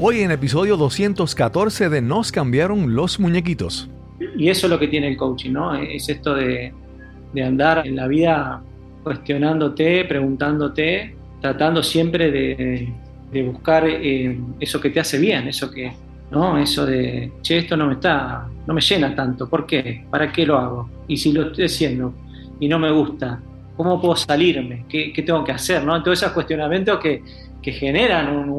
Hoy en episodio 214 de Nos cambiaron los muñequitos. Y eso es lo que tiene el coaching, ¿no? Es esto de andar en la vida cuestionándote, preguntándote, tratando siempre de buscar eso que te hace bien, eso que, ¿no? Eso de, che, esto no me llena tanto, ¿por qué? ¿Para qué lo hago? Y si lo estoy haciendo y no me gusta, ¿cómo puedo salirme? ¿Qué tengo que hacer? ¿No? Todos esos cuestionamientos que generan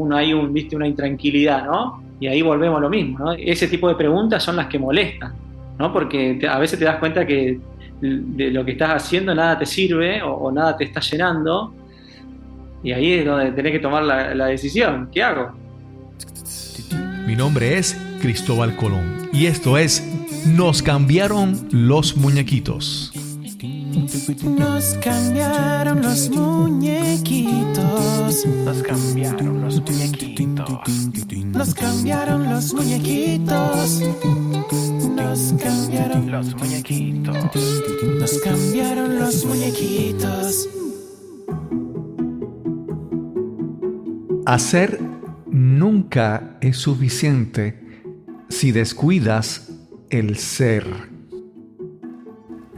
¿viste? Una intranquilidad, ¿no? Y ahí volvemos a lo mismo, ¿no? Ese tipo de preguntas son las que molestan, ¿no? Porque a veces te das cuenta que de lo que estás haciendo nada te sirve o nada te está llenando, y ahí es donde tenés que tomar la decisión. ¿Qué hago? Mi nombre es Cristóbal Colón y esto es Nos cambiaron los muñequitos. Nos cambiaron los muñequitos. Nos cambiaron los muñequitos. Nos cambiaron los muñequitos. Nos cambiaron Los muñequitos. Nos cambiaron los muñequitos. Hacer nunca es suficiente si descuidas el ser.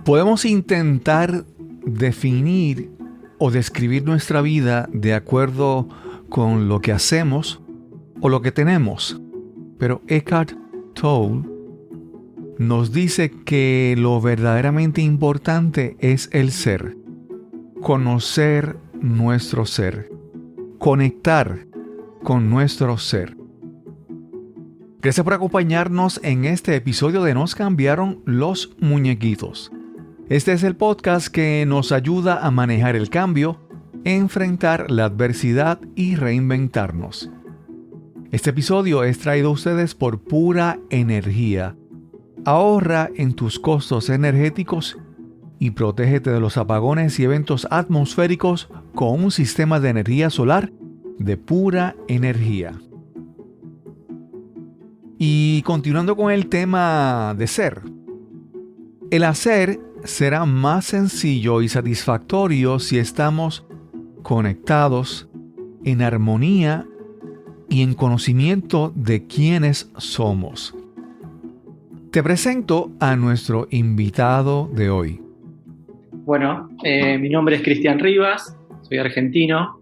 Podemos intentar definir o describir nuestra vida de acuerdo con lo que hacemos o lo que tenemos, pero Eckhart Tolle nos dice que lo verdaderamente importante es el ser, conocer nuestro ser, conectar con nuestro ser. Gracias por acompañarnos en este episodio de Nos cambiaron los muñequitos. Este es el podcast que nos ayuda a manejar el cambio, enfrentar la adversidad y reinventarnos. Este episodio es traído a ustedes por Pura Energía. Ahorra en tus costos energéticos y protégete de los apagones y eventos atmosféricos con un sistema de energía solar de Pura Energía. Y continuando con el tema de ser, el hacer será más sencillo y satisfactorio si estamos conectados, en armonía y en conocimiento de quiénes somos. Te presento a nuestro invitado de hoy. Bueno, mi nombre es Cristian Rivas, soy argentino,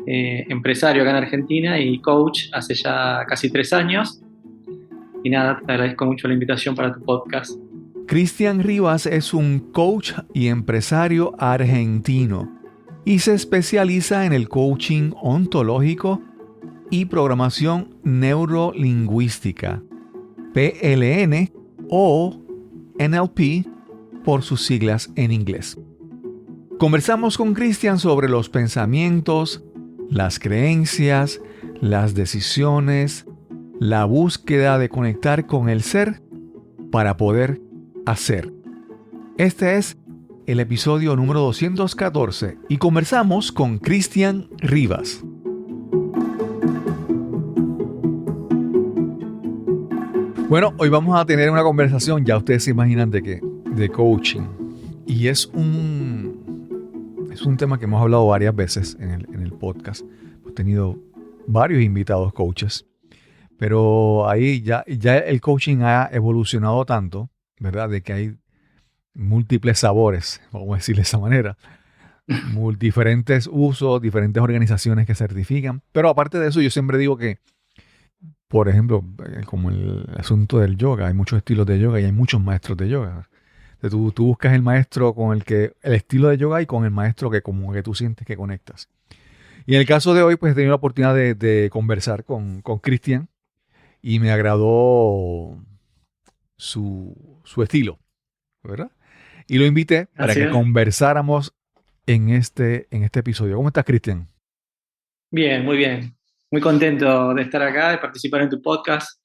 empresario acá en Argentina y coach hace ya casi 3 años. Y nada, te agradezco mucho la invitación para tu podcast. Cristian Rivas es un coach y empresario argentino y se especializa en el coaching ontológico y programación neurolingüística, PLN o NLP por sus siglas en inglés. Conversamos con Cristian sobre los pensamientos, las creencias, las decisiones, la búsqueda de conectar con el ser para poder hacer. Este es el episodio número 214 y conversamos con Cristian Rivas. Bueno, hoy vamos a tener una conversación, ya ustedes se imaginan de qué, de coaching. Y es un tema que hemos hablado varias veces en el podcast. Hemos tenido varios invitados coaches. Pero ahí ya el coaching ha evolucionado tanto, ¿verdad? De que hay múltiples sabores, vamos a decirlo de esa manera. Diferentes usos, diferentes organizaciones que certifican. Pero aparte de eso, yo siempre digo que, por ejemplo, como el asunto del yoga, hay muchos estilos de yoga y hay muchos maestros de yoga. Entonces, tú buscas el maestro con el estilo de yoga y con el maestro que como que tú sientes que conectas. Y en el caso de hoy, pues he tenido la oportunidad de conversar con Cristian. Y me agradó su estilo, ¿verdad? Y lo invité para que conversáramos en este episodio. ¿Cómo estás, Cristian? Bien, muy bien. Muy contento de estar acá, de participar en tu podcast,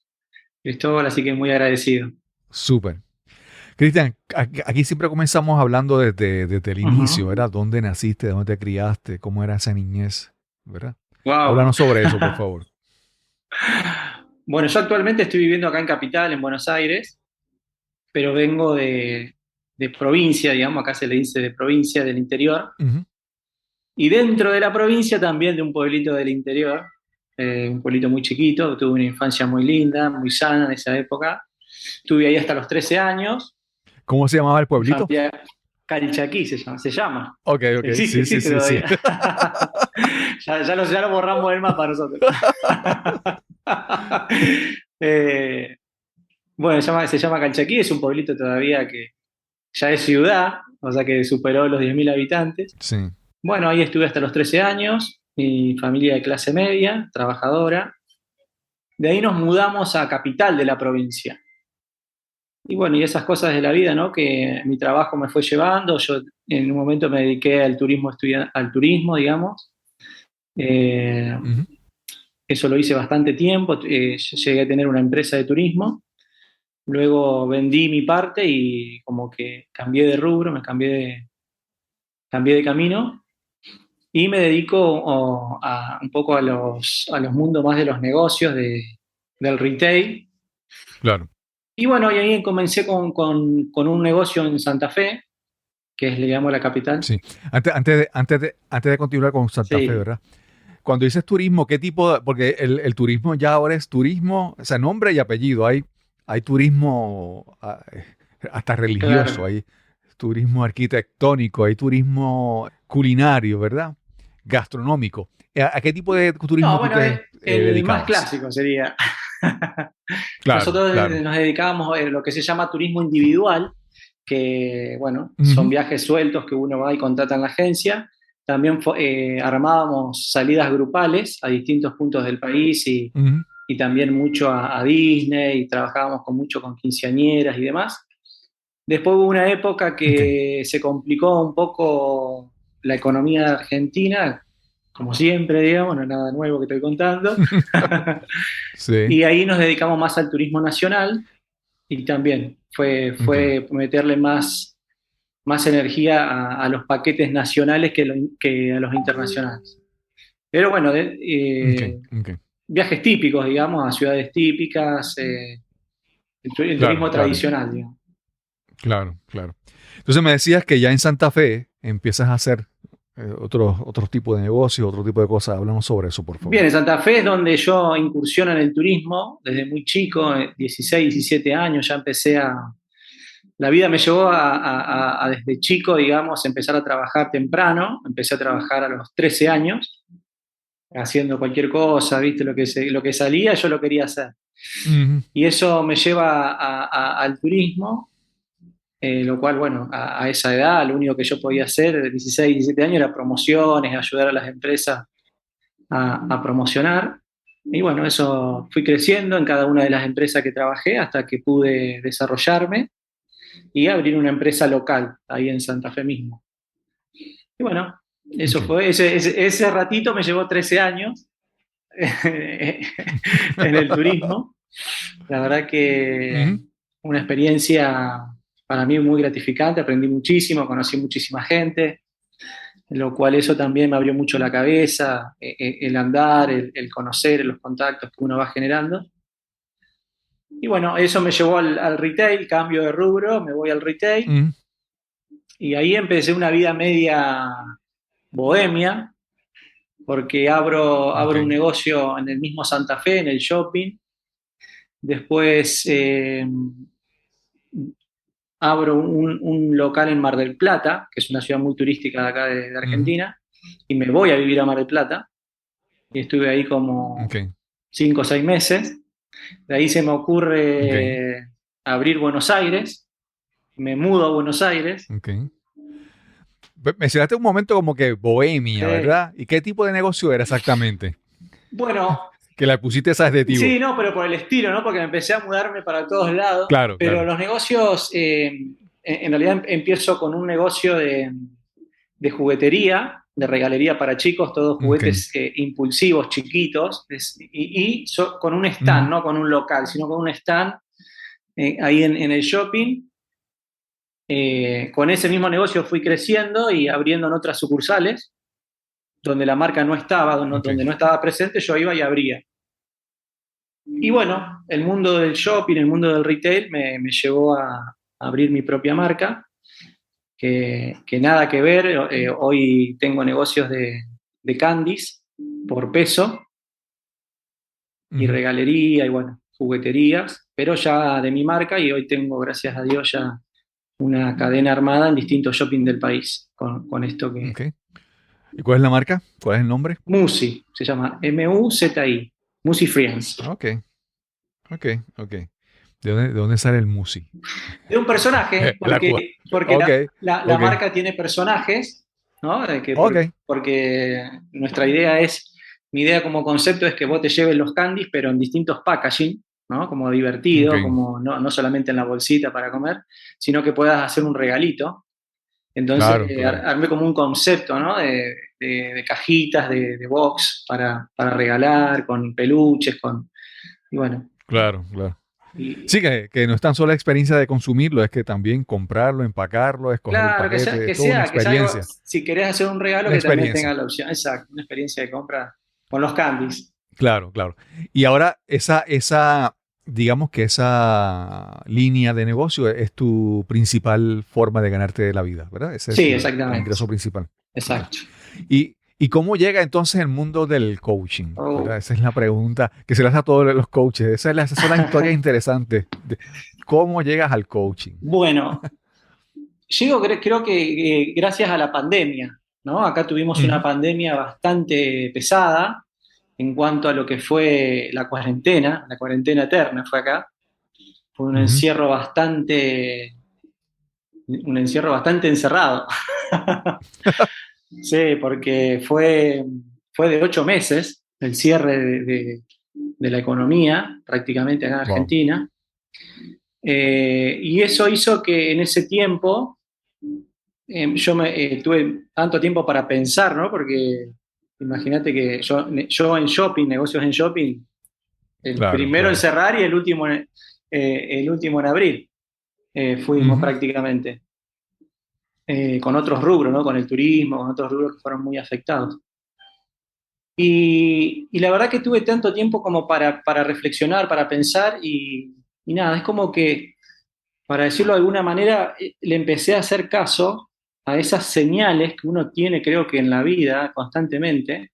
Cristóbal, así que muy agradecido. Súper. Cristian, aquí siempre comenzamos hablando desde el inicio, ¿verdad? ¿Dónde naciste? ¿Dónde te criaste? ¿Cómo era esa niñez? ¿Verdad? Wow. Háblanos sobre eso, por favor. Bueno, yo actualmente estoy viviendo acá en Capital, en Buenos Aires, pero vengo de provincia, digamos, acá se le dice de provincia, del interior. Uh-huh. Y dentro de la provincia también de un pueblito del interior, un pueblito muy chiquito, tuve una infancia muy linda, muy sana en esa época. Estuve ahí hasta los 13 años. ¿Cómo se llamaba el Mi pueblito? familia, Carichaquí se llama. Ok, ok, sí, sí, Existe sí, sí. todavía. Ya lo borramos del mapa nosotros. Eh, bueno, se llama Calchaquí, es un pueblito todavía que ya es ciudad, o sea que superó los 10.000 habitantes. Sí. Bueno, ahí estuve hasta los 13 años, mi familia de clase media, trabajadora. De ahí nos mudamos a capital de la provincia. Y bueno, y esas cosas de la vida, ¿no? Que mi trabajo me fue llevando. Yo en un momento me dediqué al turismo, al turismo, digamos. Eh, Ujú. Eso lo hice bastante tiempo. Llegué a tener una empresa de turismo. Luego vendí mi parte y como que cambié de rubro, cambié de camino y me dedico un poco a los mundos más de los negocios, del retail. Claro. Y bueno, y ahí comencé con un negocio en Santa Fe, que es, le llamo, la capital. Sí. Antes de continuar con Santa Fe, Sí, ¿verdad? Cuando dices turismo, ¿qué tipo porque el turismo ya ahora es turismo, o sea, nombre y apellido. Hay turismo hasta religioso, claro. hay turismo arquitectónico, hay turismo culinario, ¿verdad? Gastronómico. ¿A qué tipo de turismo No, tú bueno, te el más dedicabas? clásico sería. Claro, Nosotros claro. nos dedicábamos a lo que se llama turismo individual, que bueno, son Ujú, viajes sueltos que uno va y contrata en la agencia. También armábamos salidas grupales a distintos puntos del país ujú. y también mucho a Disney y trabajábamos mucho con quinceañeras y demás. Después hubo una época Ok. que se complicó un poco la economía de Argentina, como siempre, digamos, no es nada nuevo que estoy contando. Sí, Y ahí nos dedicamos más al turismo nacional y también ok, fue meterle más energía a los paquetes nacionales que a los internacionales. Pero bueno, ok, ok. viajes típicos, digamos, a ciudades típicas, el Claro, turismo claro, tradicional, digamos. claro, claro. Entonces me decías que ya en Santa Fe empiezas a hacer otro tipo de negocio, otro tipo de cosas. Háblanos sobre eso, por Bien, favor. en Santa Fe es donde yo incursiono en el turismo desde muy chico, 16, 17 años, ya La vida me llevó desde chico, digamos, empezar a trabajar temprano. Empecé a trabajar a los 13 años, haciendo cualquier cosa, ¿viste? Lo que salía yo lo quería hacer. Ujú, Y eso me lleva al turismo, lo cual, bueno, a esa edad lo único que yo podía hacer, de 16, 17 años, era promociones, ayudar a las empresas a promocionar. Y bueno, eso fui creciendo en cada una de las empresas que trabajé hasta que pude desarrollarme y abrir una empresa local ahí en Santa Fe mismo. Y bueno, eso ok. fue, ese ratito me llevó 13 años en el turismo. La verdad que Ujú, una experiencia para mí muy gratificante, aprendí muchísimo, conocí muchísima gente, lo cual eso también me abrió mucho la cabeza, el andar, el conocer, los contactos que uno va generando. Y bueno, eso me llevó al retail, cambio de rubro, me voy al retail ujú, y ahí empecé una vida media bohemia, porque abro un ok. negocio en el mismo Santa Fe, en el shopping. Después abro un local en Mar del Plata, que es una ciudad muy turística de acá de Ujú, Argentina, y me voy a vivir a Mar del Plata. Y estuve ahí como ok, 5 o 6 meses. De ahí se me ok, ocurre abrir Buenos Aires. Me mudo a Buenos Aires. ok. Mencionaste un momento como que bohemia, Eh, ¿verdad? ¿Y qué tipo de negocio era exactamente? bueno, Que le pusiste ese adjetivo. sí, no, pero por el estilo, ¿no? Porque empecé a mudarme para todos lados. Claro, Pero claro. los negocios, en realidad empiezo con un negocio de juguetería, de regalería para chicos, todos Ok. juguetes impulsivos, chiquitos, con un stand, Ujú, no con un local, sino con un stand ahí en el shopping. Con ese mismo negocio fui creciendo y abriendo en otras sucursales, donde la marca no estaba, ok. donde no estaba presente, yo iba y abría. Y bueno, el mundo del shopping, el mundo del retail me llevó a abrir mi propia marca, que nada que ver. Hoy tengo negocios de candies por peso. y Ujú. regalería y bueno, jugueterías, pero ya de mi marca y hoy tengo, gracias a Dios, ya una cadena armada en distintos shopping del país con esto que... Ok. ¿Y cuál es la marca? ¿Cuál es el nombre? Musi, se llama Muzi, Musi Friends. Ok, ok, ok. ¿De dónde sale el Musi? De un personaje, La porque, Cuba. porque Ok, la ok, marca tiene personajes, ¿no? ok. Porque nuestra idea es, mi idea como concepto es que vos te lleves los candies, pero en distintos packaging, ¿no? Como Ok, divertido, como no solamente en la bolsita para comer, sino que puedas hacer un regalito. Entonces claro, claro. armé como un concepto, ¿no? De cajitas, de box para regalar, con peluches, y bueno. Claro, claro. Y, Sí, que no es tan solo la experiencia de consumirlo, es que también comprarlo, empacarlo, escoger el claro, paquete, es que toda una sea, que sea algo, experiencia. si querés hacer un regalo, Una que también tenga experiencia. la opción. Exacto, una experiencia de compra con los candies. Claro, claro. Y ahora digamos que esa línea de negocio es tu principal forma de ganarte la vida, ¿verdad? Ese es Sí, tu exactamente. ingreso principal. Ya. Exacto. ¿Y cómo llega entonces el mundo del coaching? Oh. ¿Verdad? Esa es la pregunta que se le hace a todos los coaches. Esas son las historias interesantes de cómo llegas al coaching. Bueno, creo que gracias a la pandemia, ¿no? Acá tuvimos una Ujú, pandemia bastante pesada en cuanto a lo que fue la cuarentena eterna fue acá. Fue ujú. un encierro bastante encerrado. Sí, porque fue de 8 meses el cierre de la economía, prácticamente acá en Wow. Argentina. Y eso hizo que en ese tiempo tuve tanto tiempo para pensar, ¿no? Porque imagínate que yo en shopping, negocios en shopping, el Claro, primero en claro. cerrar y el último en abrir, fuimos Ujú, prácticamente, con otros rubros, ¿no? Con el turismo, con otros rubros que fueron muy afectados. Y la verdad que tuve tanto tiempo como para reflexionar, para pensar y nada, es como que, para decirlo de alguna manera, le empecé a hacer caso a esas señales que uno tiene, creo que en la vida constantemente,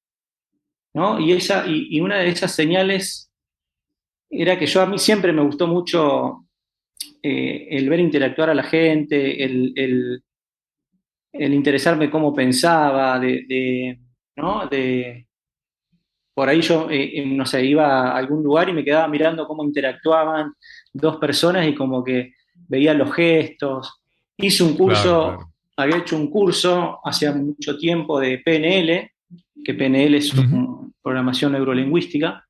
¿no? Y una de esas señales era que a mí siempre me gustó mucho el ver interactuar a la gente, el interesarme cómo pensaba, ¿no? Por ahí yo, no sé, iba a algún lugar y me quedaba mirando cómo interactuaban dos personas y como que veía los gestos. Hice un claro, claro. curso, había hecho un curso hace mucho tiempo de PNL, que PNL es Ujú, una programación neurolingüística,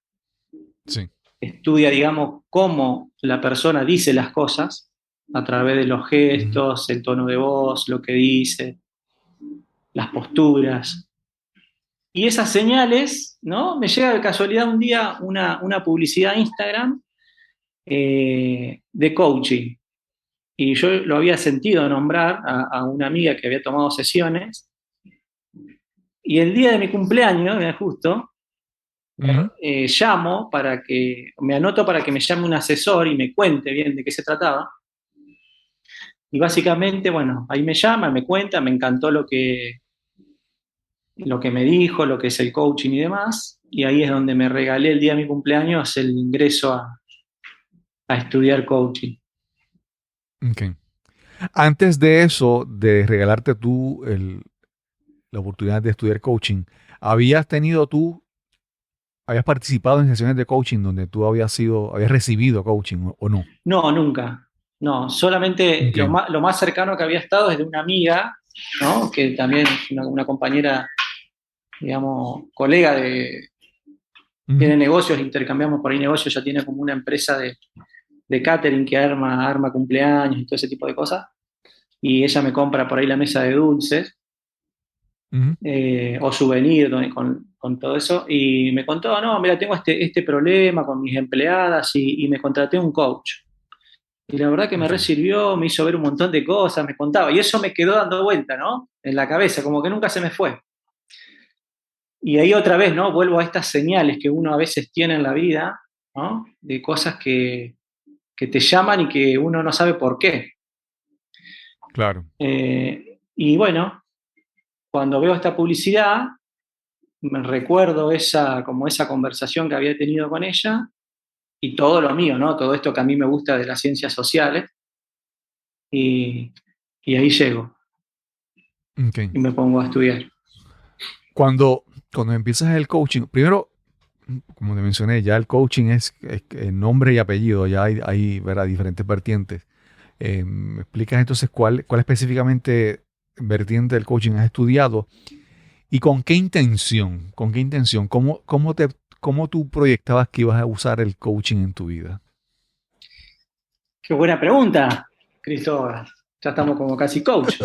sí. estudia, digamos, cómo la persona dice las cosas a través de los Ujú, gestos, el tono de voz, lo que dice, las posturas. Y esas señales, ¿no? Me llega de casualidad un día una publicidad en Instagram de coaching. Y yo lo había sentido nombrar a una amiga que había tomado sesiones. Y el día de mi cumpleaños, justo, ujú. me anoto para que me llame un asesor y me cuente bien de qué se trataba. Y básicamente, bueno, ahí me llama, me cuenta, me encantó lo que me dijo, lo que es el coaching y demás. Y ahí es donde me regalé el día de mi cumpleaños el ingreso a estudiar coaching. Ok. Antes de eso, de regalarte la oportunidad de estudiar coaching, habías participado en sesiones de coaching donde tú habías recibido coaching o no? No, nunca. No, solamente Ok. lo más cercano que había estado es de una amiga, ¿no? Que también es una compañera, digamos, colega Ujú, tiene negocios, intercambiamos por ahí negocios, ya tiene como una empresa de catering que arma cumpleaños y todo ese tipo de cosas. Y ella me compra por ahí la mesa de dulces ujú. o souvenir con todo eso. Y me contó, no, mira, tengo este problema con mis empleadas y me contraté un coach. Y la verdad que me Ok. resirvió, me hizo ver un montón de cosas, me contaba. Y eso me quedó dando vuelta, ¿no? En la cabeza, como que nunca se me fue. Y ahí otra vez, ¿no? Vuelvo a estas señales que uno a veces tiene en la vida, ¿no? De cosas que te llaman y que uno no sabe por qué. Claro. Y bueno, cuando veo esta publicidad, me recuerdo como esa conversación que había tenido con ella y todo lo mío, ¿no? Todo esto que a mí me gusta de las ciencias sociales y, y ahí llego Okay. y me pongo a estudiar. Cuando empiezas el coaching, primero, como te mencioné, ya el coaching es nombre y apellido, ya hay ¿verdad? Diferentes vertientes. ¿Me explicas entonces cuál específicamente vertiente del coaching has estudiado y con qué intención? ¿Con qué intención? ¿Cómo tú proyectabas que ibas a usar el coaching en tu vida? Qué buena pregunta, Cristóbal. Ya estamos como casi coach.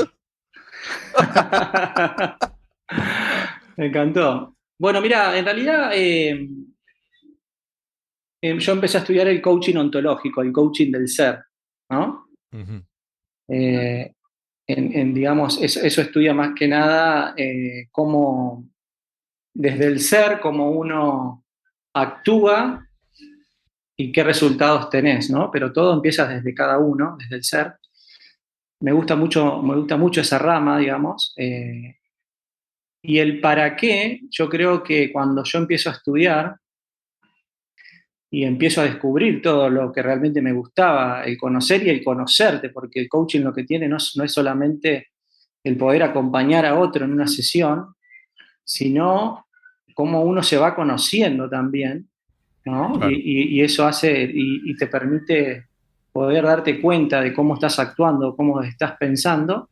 Me encantó. Bueno, mira, en realidad yo empecé a estudiar el coaching ontológico, el coaching del ser, ¿no? Uh-huh. Eh, digamos, eso estudia más que nada cómo, desde el ser, cómo uno actúa y qué resultados tenés, ¿no? Pero todo empieza desde cada uno, desde el ser. Me gusta mucho esa rama, digamos. Y el para qué, yo creo que cuando yo empiezo a estudiar y empiezo a descubrir todo lo que realmente me gustaba, el conocer y el conocerte, porque el coaching lo que tiene no es solamente el poder acompañar a otro en una sesión, sino cómo uno se va conociendo también, ¿no? Claro. Y eso hace y te permite poder darte cuenta de cómo estás actuando, cómo estás pensando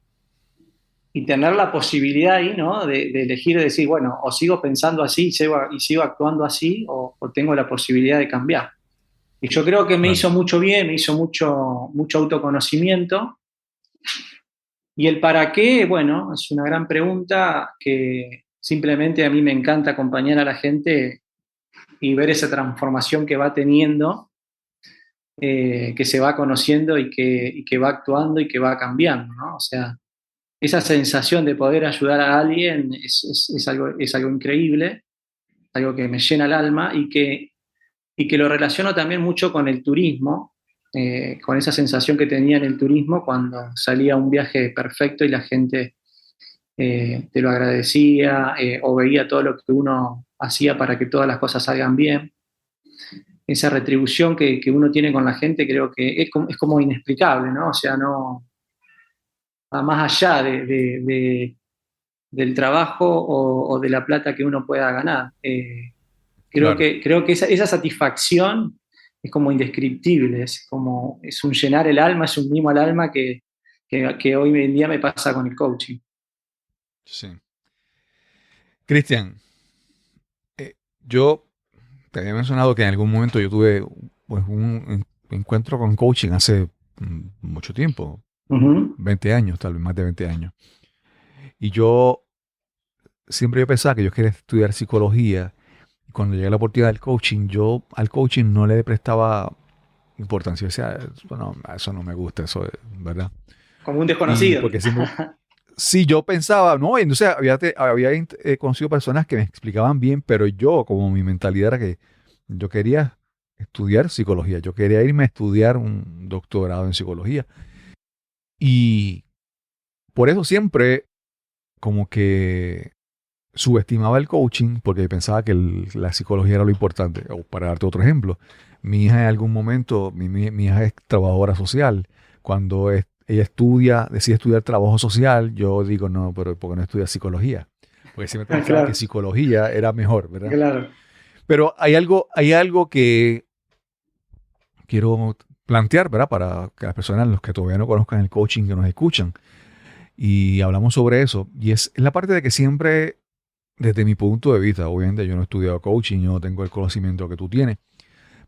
y tener la posibilidad ahí, ¿no? De elegir, de decir, bueno, o sigo pensando así y sigo actuando así, o tengo la posibilidad de cambiar. Y yo creo que me Claro. hizo mucho bien, me hizo mucho autoconocimiento. Y el para qué, bueno, es una gran pregunta que simplemente a mí me encanta acompañar a la gente y ver esa transformación que va teniendo, que se va conociendo y que va actuando y que va cambiando, ¿no? O sea, esa sensación de poder ayudar a alguien es algo increíble, algo que me llena el alma y que lo relaciono también mucho con el turismo, con esa sensación que tenía en el turismo cuando salía un viaje perfecto y la gente te lo agradecía o veía todo lo que uno hacía para que todas las cosas salgan bien. Esa retribución que uno tiene con la gente creo que es como inexplicable, ¿no? O sea, no va más allá del trabajo o de la plata que uno pueda ganar. Claro. Creo que esa satisfacción es como indescriptible, es un llenar el alma, es un mimo al alma que hoy en día me pasa con el coaching. Sí. Cristian, yo te había mencionado que en algún momento yo tuve pues, un encuentro con coaching hace mucho tiempo, Uh-huh. 20 años, tal vez más de 20 años. Y yo pensaba que yo quería estudiar psicología. Y cuando llegué a la oportunidad del coaching, yo al coaching no le prestaba importancia. Yo decía, bueno, eso no me gusta, eso, ¿verdad? Como un Y desconocido. porque siempre, sí, yo pensaba, no, entonces había conocido personas que me explicaban bien, pero yo, como mi mentalidad era que yo quería estudiar psicología, yo quería irme a estudiar un doctorado en psicología. Y por eso siempre como que subestimaba el coaching porque pensaba que la psicología era lo importante. O para darte otro ejemplo, mi hija en algún momento, mi hija es trabajadora social. Cuando ella decide estudiar trabajo social, yo digo, no, pero ¿por qué no estudia psicología? Porque siempre pensaba que Claro, psicología era mejor, ¿verdad? claro. Pero hay algo que quiero plantear, ¿verdad? Para que las personas, los que todavía no conozcan el coaching, que nos escuchan, y hablamos sobre eso. Y es la parte de que siempre, desde mi punto de vista, obviamente yo no he estudiado coaching, yo no tengo el conocimiento que tú tienes,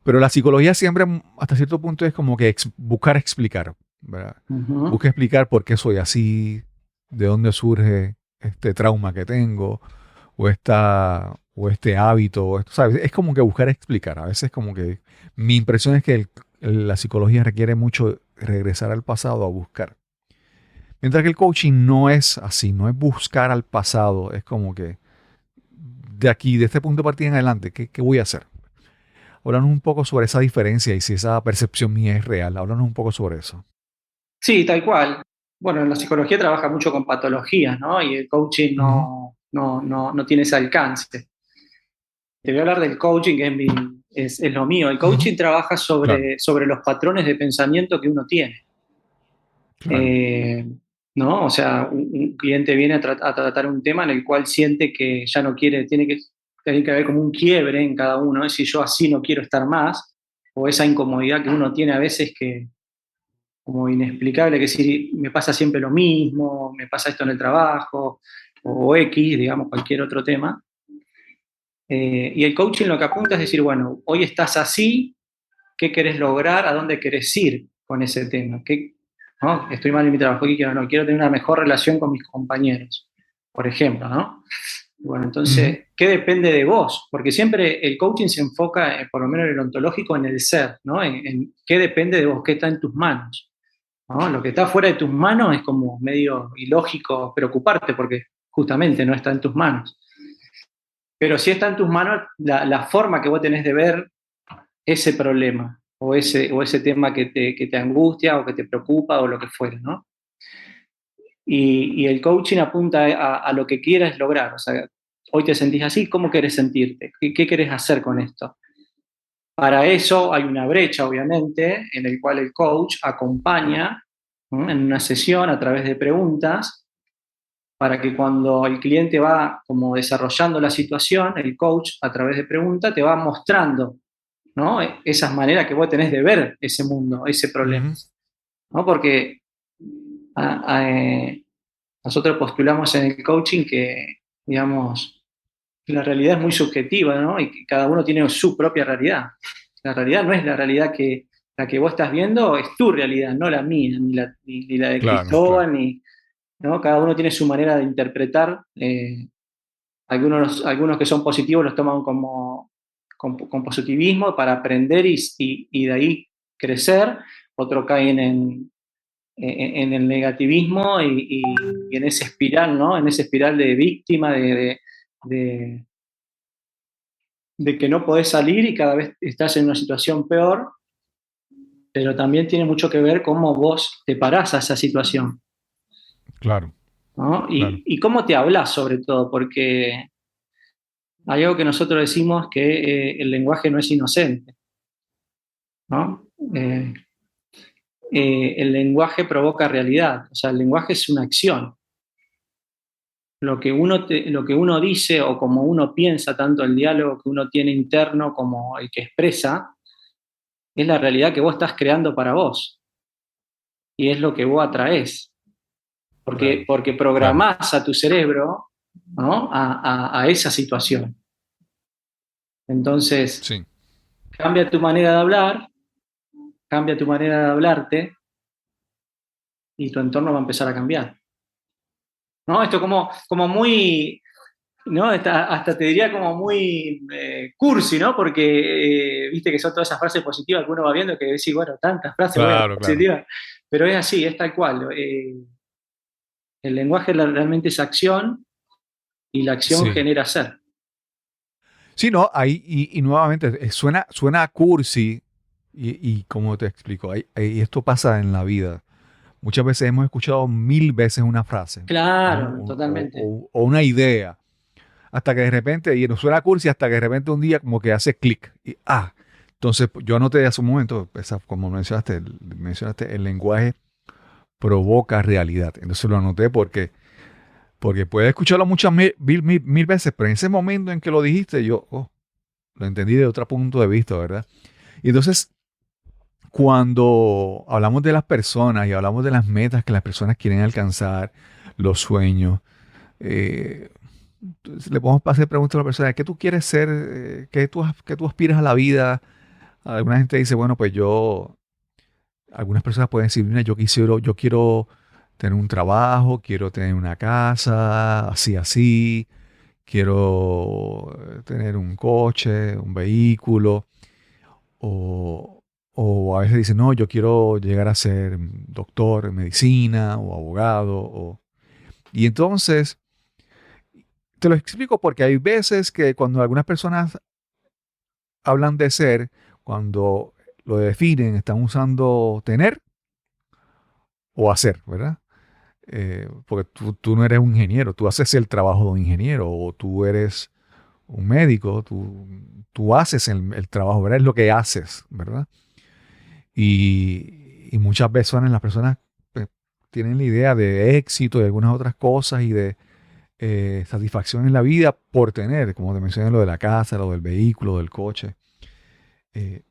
pero la psicología siempre, hasta cierto punto, es como que buscar explicar, ¿verdad? Uh-huh. Busca explicar por qué soy así, de dónde surge este trauma que tengo, o este hábito, ¿sabes? Es como que buscar explicar. A veces como que mi impresión es que la psicología requiere mucho regresar al pasado a buscar. Mientras que el coaching no es así, no es buscar al pasado, es como que de aquí, de este punto de partida en adelante, ¿qué voy a hacer? Háblanos un poco sobre esa diferencia y si esa percepción mía es real. Háblanos un poco sobre eso. Sí, tal cual. bueno, la psicología trabaja mucho con patologías, ¿no? Y el coaching no tiene ese alcance. Te voy a hablar del coaching, que es lo mío. El coaching trabaja Claro, sobre los patrones de pensamiento que uno tiene. claro. ¿No? O sea, un cliente viene a tratar un tema en el cual siente que ya no quiere, tiene que haber como un quiebre en cada uno, es si yo así no quiero estar más, o esa incomodidad que uno tiene a veces que como inexplicable, que si me pasa siempre lo mismo, me pasa esto en el trabajo, o X, digamos, cualquier otro tema. Y el coaching lo que apunta es decir, bueno, hoy estás así, ¿qué querés lograr? ¿A dónde querés ir con ese tema? ¿No? Estoy mal en mi trabajo, ¿qué quiero? No, quiero tener una mejor relación con mis compañeros, por ejemplo, ¿no? Bueno, Ujú. entonces, ¿qué depende de vos? Porque siempre el coaching se enfoca, por lo menos en el ontológico, en el ser, ¿no? En qué depende de vos, qué está en tus manos, ¿no? Lo que está fuera de tus manos es como medio ilógico preocuparte porque justamente no está en tus manos. Pero sí está en tus manos la forma que vos tenés de ver ese problema o ese tema que te angustia o que te preocupa o lo que fuera, ¿no? Y el coaching apunta a lo que quieras lograr. O sea, hoy te sentís así, ¿cómo querés sentirte? ¿Qué querés hacer con esto? Para eso hay una brecha, obviamente, en el cual el coach acompaña, ¿no? En una sesión a través de preguntas para que cuando el cliente va como desarrollando la situación, el coach a través de preguntas te va mostrando, ¿no? Esas maneras que vos tenés de ver ese mundo, ese problema, Ujú. ¿no? Porque nosotros postulamos en el coaching que, digamos, la realidad es muy subjetiva, ¿no? Y que cada uno tiene su propia realidad. La realidad no es la realidad que la que vos estás viendo, es tu realidad, no la mía, ni la de Claro, claro. Cristóbal, ¿no? Cada uno tiene su manera de interpretar. Algunos que son positivos los toman como con positivismo para aprender y de ahí crecer, otros caen en el negativismo y en esa espiral, ¿no? En esa espiral de víctima, de, de que no podés salir y cada vez estás en una situación peor, pero también tiene mucho que ver cómo vos te parás a esa situación, Claro, ¿no? claro. Y cómo te hablas sobre todo, porque hay algo que nosotros decimos que el lenguaje no es inocente, ¿no? El lenguaje provoca realidad, o sea, el lenguaje es una acción. Lo que uno dice o como uno piensa, tanto el diálogo que uno tiene interno como el que expresa, es la realidad que vos estás creando para vos y es lo que vos atraés, Claro, porque claro. programás a tu cerebro, ¿no? A esa situación. Entonces, Sí. cambia tu manera de hablar, cambia tu manera de hablarte y tu entorno va a empezar a cambiar. ¿No? Esto como muy, ¿no? Hasta te diría como muy cursi, ¿no? Porque viste que son todas esas frases positivas que uno va viendo que decís, bueno, tantas frases voy a Claro, claro. positivas, pero es así, es tal cual. El lenguaje realmente es acción y la acción Sí. genera ser. Sí, no, ahí, y nuevamente, suena a cursi, y como te explico, esto pasa en la vida. Muchas veces hemos escuchado 1000 veces una frase, ¿no? Claro, totalmente. O una idea, hasta que de repente, y nos suena cursi, hasta que de repente un día como que hace clic, entonces yo anoté hace un momento, como mencionaste, el lenguaje provoca realidad. Entonces lo anoté porque puedes escucharlo muchas mil veces, pero en ese momento en que lo dijiste, yo lo entendí de otro punto de vista, ¿verdad? Y entonces, cuando hablamos de las personas y hablamos de las metas que las personas quieren alcanzar, los sueños, eh, entonces le podemos hacer preguntas a la persona, ¿qué tú quieres ser? ¿Qué tú aspiras a la vida? Alguna gente dice, bueno, pues algunas personas pueden decir, mira, yo quiero tener un trabajo, quiero tener una casa, así, así, quiero tener un coche, un vehículo, o a veces dicen, no, yo quiero llegar a ser doctor en medicina o abogado. Y entonces, te lo explico porque hay veces que cuando algunas personas hablan de ser, cuando lo definen, están usando tener o hacer, ¿verdad? porque tú no eres un ingeniero, tú haces el trabajo de un ingeniero, o tú eres un médico, tú haces el trabajo, ¿verdad? Es lo que haces, ¿verdad? Y muchas veces las personas pues, tienen la idea de éxito y algunas otras cosas y de satisfacción en la vida por tener, como te mencioné, lo de la casa, lo del vehículo, del coche. Eh,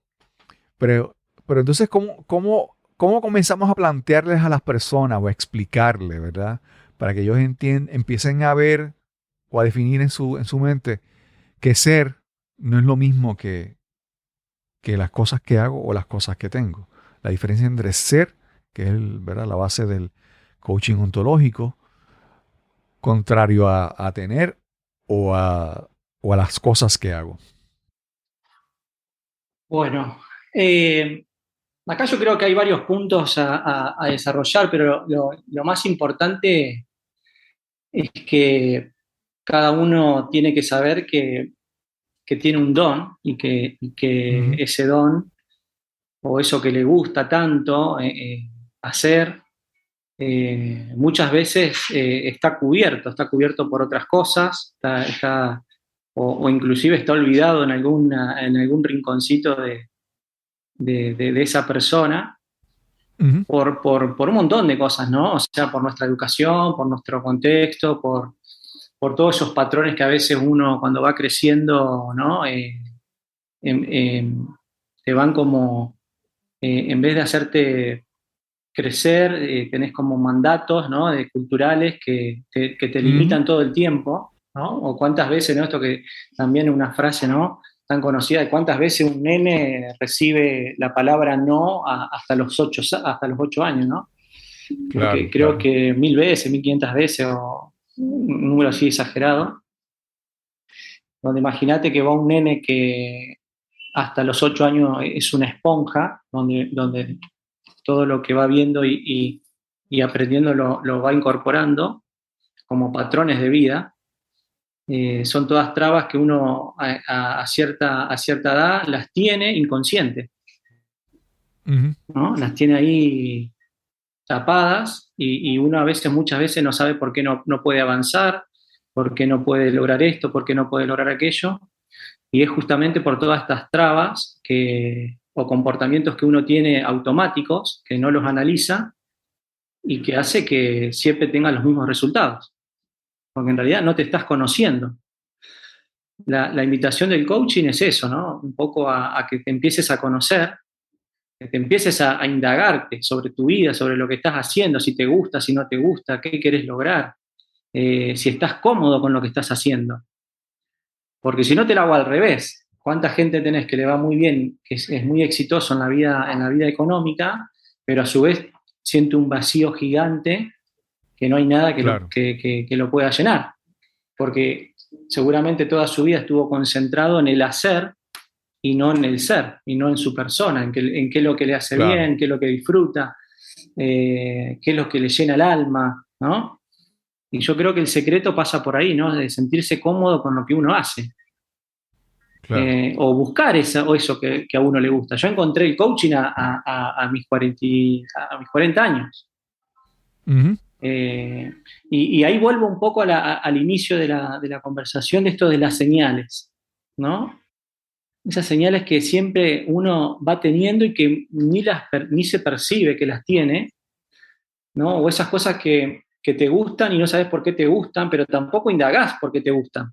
pero, pero entonces, ¿cómo comenzamos a plantearles a las personas o a explicarles, ¿verdad? Para que ellos empiecen a ver o a definir en su mente que ser no es lo mismo que las cosas que hago o las cosas que tengo. La diferencia entre ser, que es ¿verdad? La base del coaching ontológico, contrario a tener o a las cosas que hago. Bueno, acá yo creo que hay varios puntos a desarrollar, pero lo más importante es que cada uno tiene que saber que tiene un don y que Ujú. ese don o eso que le gusta tanto hacer, muchas veces está cubierto por otras cosas, o inclusive está olvidado en algún rinconcito de esa persona Ujú. por un montón de cosas, ¿no? O sea, por nuestra educación, por nuestro contexto, por todos esos patrones que a veces uno cuando va creciendo, ¿no? Em- em, te van como, en vez de hacerte crecer, tenés como mandatos, ¿no? Culturales que te Ujú. limitan todo el tiempo, ¿no? O cuántas veces, ¿no? Esto que también una frase, ¿no? Tan conocida, de cuántas veces un nene recibe la palabra no hasta los 8 años, ¿no? Porque Claro, creo claro. que 1000 veces, 1500 veces, o un número así exagerado, donde imagínate que va un nene que hasta los 8 años es una esponja, donde todo lo que va viendo y aprendiendo lo va incorporando como patrones de vida. Son todas trabas que uno a cierta edad las tiene inconsciente, Ujú. ¿no? Las tiene ahí tapadas y uno muchas veces no sabe por qué no puede avanzar, por qué no puede lograr esto, por qué no puede lograr aquello. Y es justamente por todas estas trabas o comportamientos que uno tiene automáticos, que no los analiza y que hace que siempre tenga los mismos resultados, porque en realidad no te estás conociendo. La invitación del coaching es eso, ¿no? Un poco a que te empieces a conocer, que te empieces a indagarte sobre tu vida, sobre lo que estás haciendo, si te gusta, si no te gusta, qué querés lograr, si estás cómodo con lo que estás haciendo. Porque si no te lo hago al revés, ¿cuánta gente tenés que le va muy bien, que es muy exitoso en la vida económica, pero a su vez siente un vacío gigante que no hay nada que lo, Claro, que, que- que lo pueda llenar? Porque seguramente toda su vida estuvo concentrado en el hacer y no en el ser, y no en su persona, en qué es lo que le hace claro, bien, qué es lo que disfruta, qué es lo que le llena el alma, ¿no? Y yo creo que el secreto pasa por ahí, ¿no? De sentirse cómodo con lo que uno hace. claro. O buscar o eso que a uno le gusta. Yo encontré el coaching a mis 40 años. Ujú. Eh, y ahí vuelvo un poco al inicio de la conversación de esto de las señales, ¿no? Esas señales que siempre uno va teniendo y que ni se percibe que las tiene, ¿no? O esas cosas que te gustan y no sabes por qué te gustan, pero tampoco indagás por qué te gustan.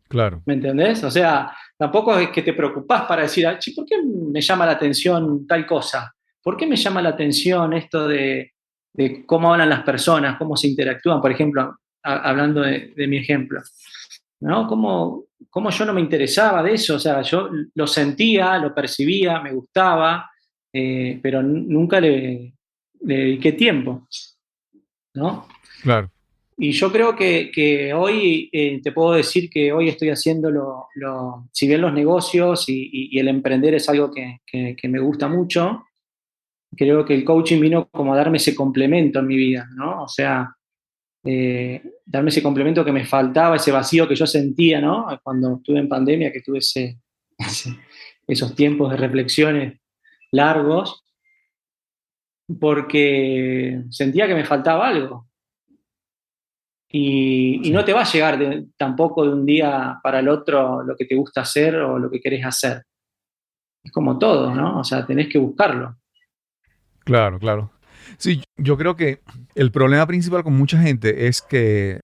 Claro, ¿Me entendés? O sea, tampoco es que te preocupás para decir, "Ah, che, ¿por qué me llama la atención tal cosa? ¿Por qué me llama la atención esto de cómo hablan las personas, cómo se interactúan?" Por ejemplo, hablando de mi ejemplo, ¿no? ¿Cómo yo no me interesaba de eso? O sea, yo lo sentía, lo percibía, me gustaba, pero nunca le dediqué tiempo, ¿no? claro. Y yo creo que hoy te puedo decir que hoy estoy haciendo si bien los negocios y el emprender es algo que me gusta mucho, creo que el coaching vino como a darme ese complemento en mi vida, ¿no? O sea, darme ese complemento que me faltaba, ese vacío que yo sentía, ¿no? Cuando estuve en pandemia, que tuve esos tiempos de reflexiones largos, porque sentía que me faltaba algo. Y Sí. no te va a llegar tampoco de un día para el otro lo que te gusta hacer o lo que querés hacer. Es como todo, ¿no? O sea, tenés que buscarlo. Claro, claro. Sí, yo creo que el problema principal con mucha gente es que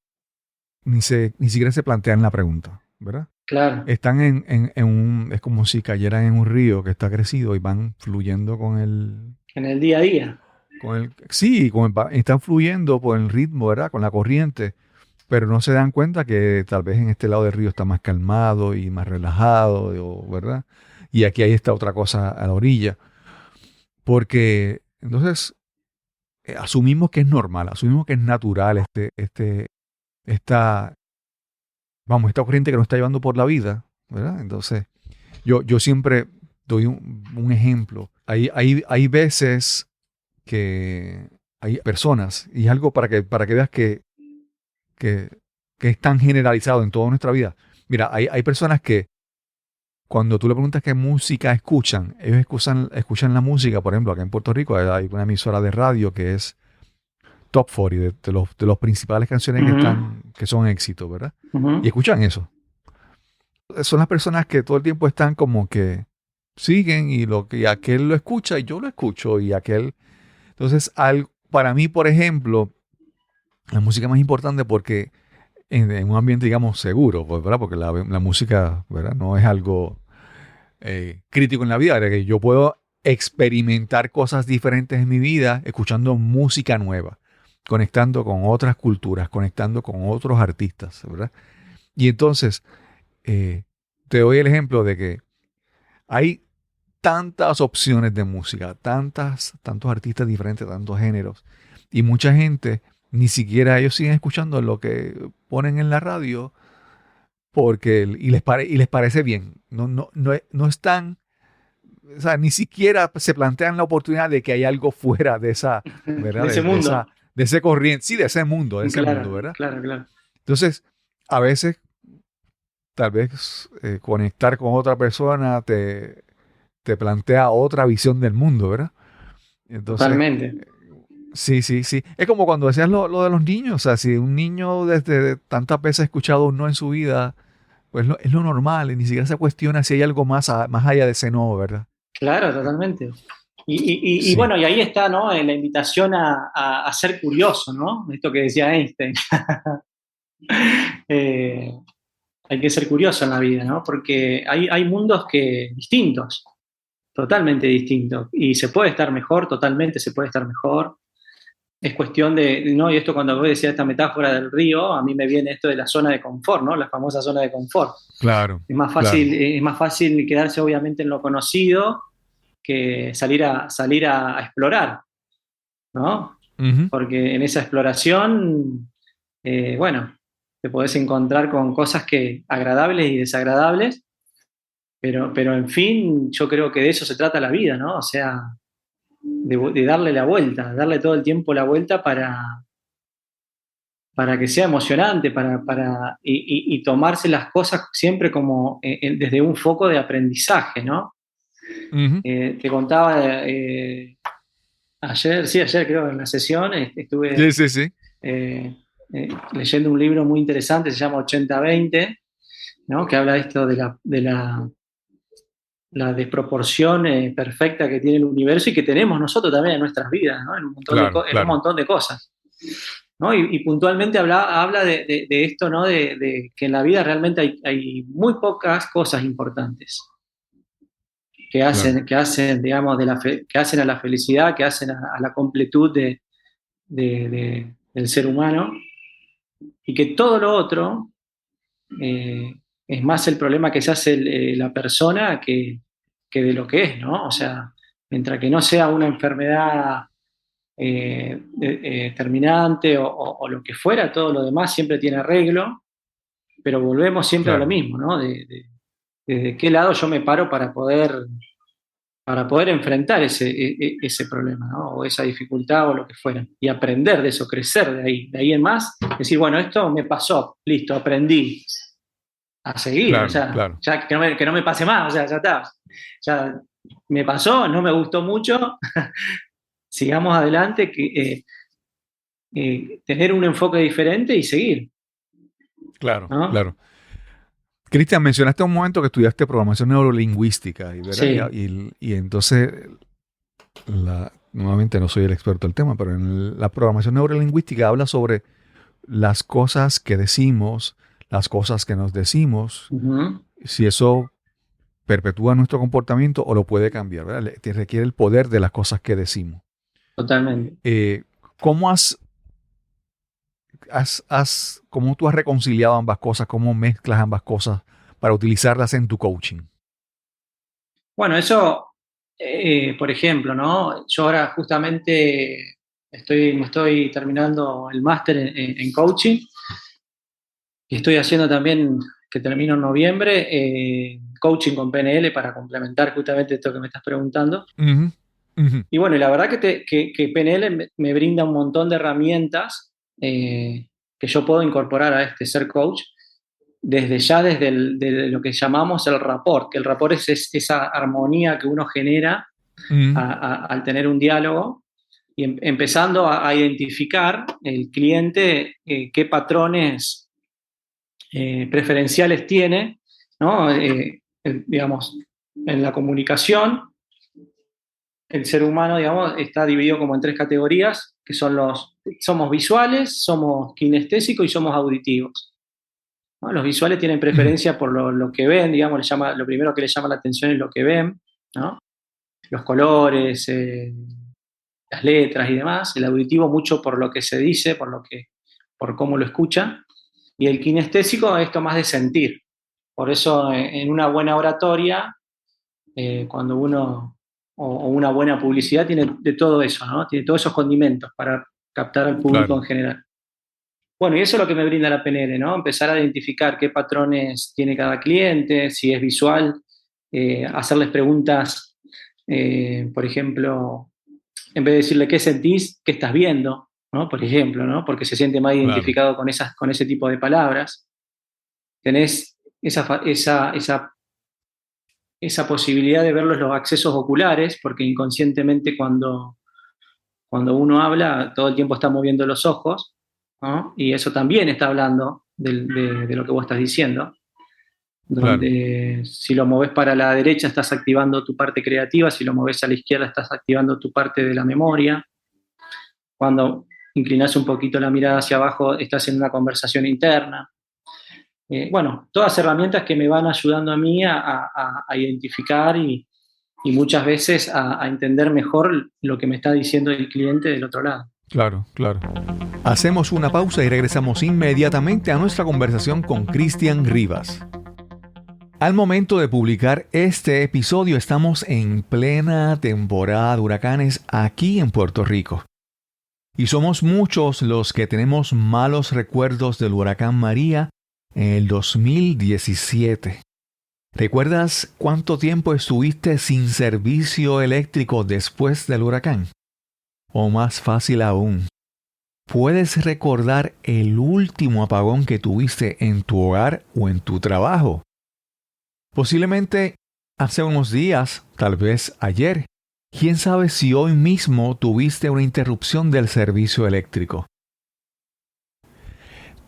ni siquiera se plantean la pregunta, ¿verdad? Claro. Están en un, es como si cayeran en un río que está crecido y van fluyendo En el día a día. sí, están fluyendo por el ritmo, ¿verdad? Con la corriente, pero no se dan cuenta que tal vez en este lado del río está más calmado y más relajado, ¿verdad? Y aquí hay esta otra cosa a la orilla, porque entonces asumimos que es normal, asumimos que es natural esta, esta corriente que nos está llevando por la vida, ¿verdad? Entonces, yo siempre doy un ejemplo. Hay veces que hay personas, y es algo para que veas que, que es tan generalizado en toda nuestra vida. Mira, hay personas que cuando tú le preguntas qué música escuchan, ellos escuchan la música, por ejemplo, acá en Puerto Rico hay una emisora de radio que es Top 40 de los principales canciones que son éxitos, ¿verdad? Y Ujú. escuchan eso. Son las personas que todo el tiempo están como que siguen y aquel lo escucha y yo lo escucho y aquel. Entonces, para mí, por ejemplo, la música es más importante porque en un ambiente, digamos, seguro, pues, ¿verdad? Porque la música, ¿verdad? No es algo crítico en la vida, de que yo puedo experimentar cosas diferentes en mi vida escuchando música nueva, conectando con otras culturas, conectando con otros artistas, ¿verdad? Y entonces, eh, te doy el ejemplo de que hay tantas opciones de música, tantos artistas diferentes, tantos géneros, y mucha gente, ni siquiera ellos siguen escuchando lo que ponen en la radio y les parece bien. No están, o sea, ni siquiera se plantean la oportunidad de que hay algo fuera de esa, De ¿verdad? ese mundo. De ese corriente, sí, de ese mundo, Claro, ¿verdad? claro, claro. Entonces, a veces, tal vez conectar con otra persona te plantea otra visión del mundo, ¿verdad? Entonces, Totalmente. sí, sí, sí. Es como cuando decías lo de los niños. O sea, si un niño desde tantas veces ha escuchado un no en su vida, pues es lo normal y ni siquiera se cuestiona si hay algo más allá de ese no, ¿verdad? Claro, totalmente. Y Sí, bueno, y ahí está, ¿no? La invitación a ser curioso, ¿no? Esto que decía Einstein. Eh, hay que ser curioso en la vida, ¿no? Porque hay mundos distintos, totalmente distintos. Y se puede estar mejor, totalmente se puede estar mejor. Es cuestión ¿no? Y esto cuando vos decías esta metáfora del río, a mí me viene esto de la zona de confort, ¿no? La famosa zona de confort. claro, claro. Es más fácil quedarse obviamente en lo conocido que salir a explorar, ¿no? Ujú, Porque en esa exploración, bueno, te podés encontrar con cosas agradables y desagradables, pero en fin, yo creo que de eso se trata la vida, ¿no? O sea, de darle la vuelta, darle todo el tiempo la vuelta para que sea emocionante, y tomarse las cosas siempre como desde un foco de aprendizaje, ¿no? ujú. Te contaba ayer, sí, ayer creo en la sesión, Sí, estuve sí, sí. leyendo un libro muy interesante, se llama 80-20, ¿no? Que habla de esto la desproporción perfecta que tiene el universo y que tenemos nosotros también en nuestras vidas, ¿no? En un montón Claro, en un claro. montón de cosas. ¿No? Y puntualmente habla de esto, ¿no? De que en la vida realmente hay muy pocas cosas importantes Claro. que hacen, digamos, que hacen a la felicidad, que hacen a la completud del ser humano, y que todo lo otro es más el problema que se hace la persona que de lo que es, ¿no? O sea, mientras que no sea una enfermedad terminante o lo que fuera, todo lo demás siempre tiene arreglo, pero volvemos siempre a lo Claro. mismo, ¿no? De qué lado yo me paro para poder enfrentar ese problema, ¿no? O esa dificultad o lo que fuera, y aprender de eso, crecer de ahí en más, decir, bueno, esto me pasó, listo, aprendí a seguir, o Claro, sea, claro. ya que no me pase más, o sea, ya está, ya me pasó, no me gustó mucho, sigamos adelante, tener un enfoque diferente y seguir. Claro, ¿no? claro. Cristian, mencionaste un momento que estudiaste programación neurolingüística, ¿verdad? Sí. Y entonces, nuevamente no soy el experto del tema, pero en la programación neurolingüística habla sobre las cosas que decimos, las cosas que nos decimos, Uh-huh. si eso perpetúa nuestro comportamiento o lo puede cambiar, ¿verdad? Te requiere el poder de las cosas que decimos. Totalmente. ¿Cómo cómo tú has reconciliado ambas cosas? ¿Cómo mezclas ambas cosas para utilizarlas en tu coaching? Bueno, eso, por ejemplo, ¿no? Yo ahora justamente me estoy terminando el máster en coaching y estoy haciendo también, que termino en noviembre, coaching con PNL para complementar justamente esto que me estás preguntando. Uh-huh. Uh-huh. Y bueno, y la verdad que PNL me brinda un montón de herramientas que yo puedo incorporar a ser coach desde de lo que llamamos el rapport, que el rapport es esa armonía que uno genera Uh-huh. al tener un diálogo y empezando a identificar el cliente qué patrones preferenciales tiene, ¿no? Digamos, en la comunicación, el ser humano, digamos, está dividido como en 3 categorías, que somos visuales, somos kinestésicos y somos auditivos. ¿No? Los visuales tienen preferencia por lo que ven, digamos, lo primero que les llama la atención es lo que ven, ¿no? Los colores, las letras y demás. El auditivo mucho por lo que se dice, por cómo lo escucha. Y el kinestésico es esto más de sentir. Por eso en una buena oratoria, cuando uno, o una buena publicidad, tiene de todo eso, ¿no? Tiene todos esos condimentos para captar al público Claro. en general. Bueno, y eso es lo que me brinda la PNL, ¿no? Empezar a identificar qué patrones tiene cada cliente, si es visual, hacerles preguntas, por ejemplo, en vez de decirle qué sentís, qué estás viendo, ¿no? Por ejemplo, ¿no? Porque se siente más identificado con ese tipo de palabras. Tenés esa posibilidad de ver los accesos oculares, porque inconscientemente cuando uno habla, todo el tiempo está moviendo los ojos, ¿no? Y eso también está hablando de lo que vos estás diciendo. Donde si lo moves para la derecha estás activando tu parte creativa, si lo moves a la izquierda estás activando tu parte de la memoria. Cuando inclinás un poquito la mirada hacia abajo estás en una conversación interna. Bueno, todas herramientas que me van ayudando a mí a identificar y muchas veces a entender mejor lo que me está diciendo el cliente del otro lado. Claro, claro. Hacemos una pausa y regresamos inmediatamente a nuestra conversación con Cristian Rivas. Al momento de publicar este episodio estamos en plena temporada de huracanes aquí en Puerto Rico. Y somos muchos los que tenemos malos recuerdos del huracán María en el 2017. ¿Recuerdas cuánto tiempo estuviste sin servicio eléctrico después del huracán? O más fácil aún, ¿puedes recordar el último apagón que tuviste en tu hogar o en tu trabajo? Posiblemente hace unos días, tal vez ayer. ¿Quién sabe si hoy mismo tuviste una interrupción del servicio eléctrico?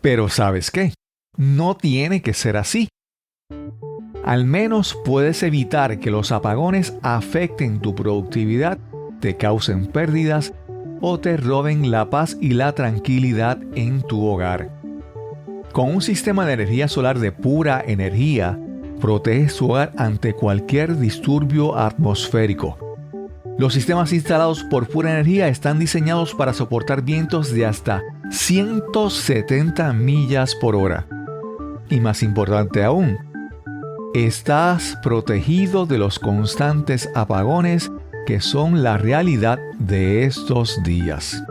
Pero ¿sabes qué? No tiene que ser así. Al menos puedes evitar que los apagones afecten tu productividad, te causen pérdidas o te roben la paz y la tranquilidad en tu hogar. Con un sistema de energía solar de pura energía, protege su hogar ante cualquier disturbio atmosférico. Los sistemas instalados por Pura Energía están diseñados para soportar vientos de hasta 170 millas por hora. Y más importante aún, estás protegido de los constantes apagones que son la realidad de estos días.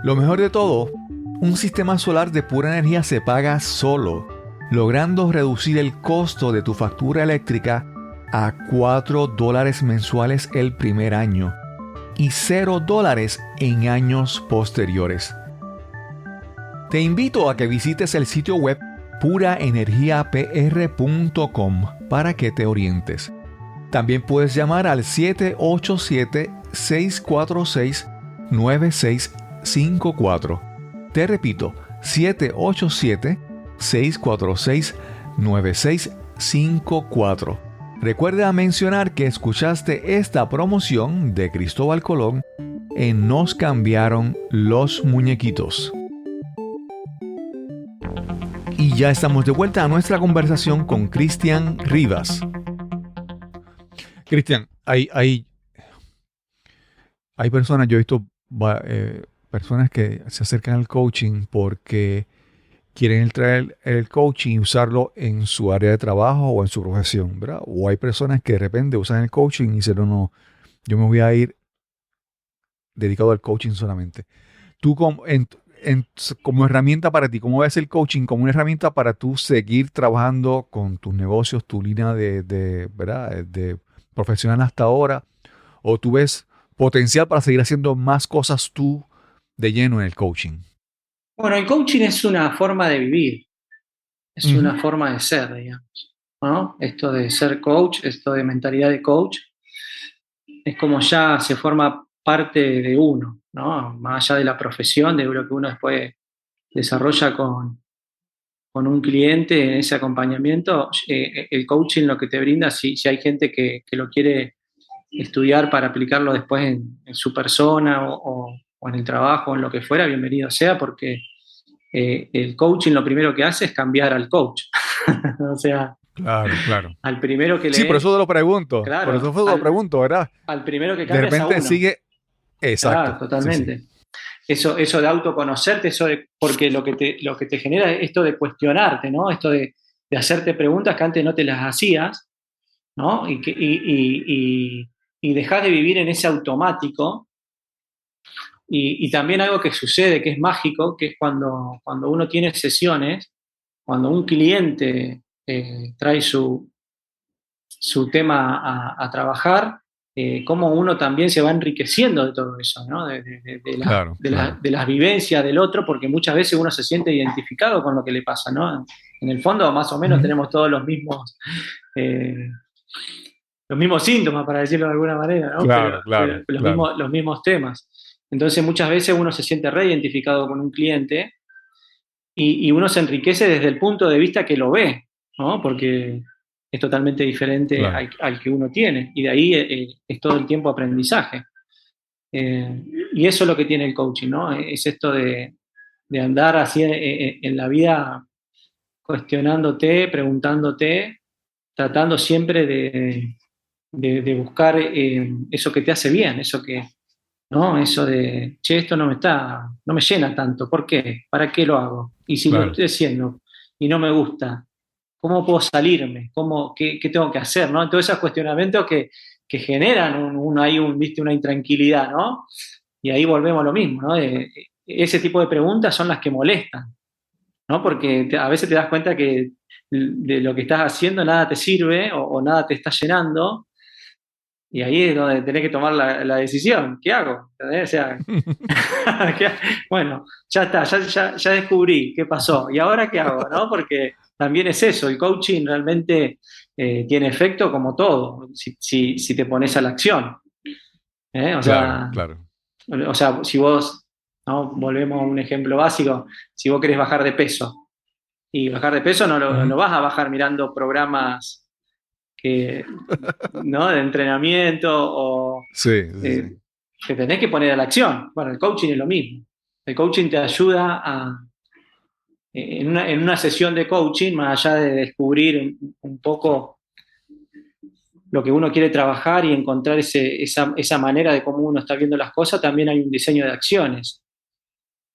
Lo mejor de todo, un sistema solar de Pura Energía se paga solo, logrando reducir el costo de tu factura eléctrica a $4 mensuales el primer año y $0 en años posteriores. Te invito a que visites el sitio web puraenergiapr.com para que te orientes. También puedes llamar al 787 787-646-9654. Te repito, 787-646-9654. Recuerda mencionar que escuchaste esta promoción de Cristóbal Colón en Nos Cambiaron los Muñequitos. Y ya estamos de vuelta a nuestra conversación con Cristian Rivas. Cristian, hay personas, yo he visto personas que se acercan al coaching porque quieren traer el coaching y usarlo en su área de trabajo o en su profesión, ¿verdad? O hay personas que de repente usan el coaching y dicen, no, yo me voy a ir dedicado al coaching solamente. Tú como herramienta para ti, ¿cómo ves el coaching como una herramienta para tú seguir trabajando con tus negocios, tu línea ¿verdad? De profesional hasta ahora? ¿O tú ves potencial para seguir haciendo más cosas tú de lleno en el coaching? Bueno, el coaching es una forma de vivir, es una forma de ser, digamos, ¿no? Esto de ser coach, esto de mentalidad de coach, es como ya se forma parte de uno, ¿no? Más allá de la profesión, de lo que uno después desarrolla con un cliente en ese acompañamiento, el coaching lo que te brinda, si hay gente que lo quiere estudiar para aplicarlo después en su persona o en el trabajo o en lo que fuera, bienvenido sea, porque el coaching lo primero que hace es cambiar al coach. O sea, claro. al primero que le... Sí, por eso te lo pregunto. Claro, por eso te lo pregunto, ¿verdad? Al primero que De cambia repente es a uno. sigue... Exacto. Claro, totalmente. Sí. Eso de autoconocerte, porque lo que te genera es esto de cuestionarte, ¿no? Esto de hacerte preguntas que antes no te las hacías, ¿no? Y dejar de vivir en ese automático. Y también algo que sucede, que es mágico, que es cuando uno tiene sesiones, cuando un cliente trae su tema a trabajar, cómo uno también se va enriqueciendo de todo eso, ¿no? De las vivencias del otro, porque muchas veces uno se siente identificado con lo que le pasa, ¿no? En el fondo, más o menos, tenemos todos los mismos síntomas, para decirlo de alguna manera, ¿no? Pero los mismos temas. Entonces, muchas veces uno se siente reidentificado con un cliente y uno se enriquece desde el punto de vista que lo ve, ¿no? Porque es totalmente diferente al que uno tiene. Y de ahí es todo el tiempo aprendizaje. Y eso es lo que tiene el coaching, ¿no? Es esto de andar así en la vida cuestionándote, preguntándote, tratando siempre de buscar eso que te hace bien, eso de, che, esto no me llena tanto, ¿por qué? ¿Para qué lo hago? Y si lo estoy haciendo y no me gusta, ¿cómo puedo salirme? ¿Qué tengo que hacer? ¿No? Todos esos cuestionamientos que generan ¿viste? Una intranquilidad, ¿no? Y ahí volvemos a lo mismo, ¿no? Ese tipo de preguntas son las que molestan, ¿no? Porque a veces te das cuenta que de lo que estás haciendo nada te sirve o nada te está llenando. Y ahí es donde tenés que tomar la decisión. ¿Qué hago? O sea, bueno, ya está, ya descubrí qué pasó. ¿Y ahora qué hago? ¿No? Porque también es eso, el coaching realmente tiene efecto como todo, si te pones a la acción. O sea, o sea, si vos, ¿no? Volvemos a un ejemplo básico, si vos querés bajar de peso, y bajar de peso no lo vas a bajar mirando programas ¿no? de entrenamiento o que tenés que poner a la acción. Bueno, el coaching es lo mismo. El coaching te ayuda en una sesión de coaching, más allá de descubrir un poco lo que uno quiere trabajar y encontrar esa manera de cómo uno está viendo las cosas, también hay un diseño de acciones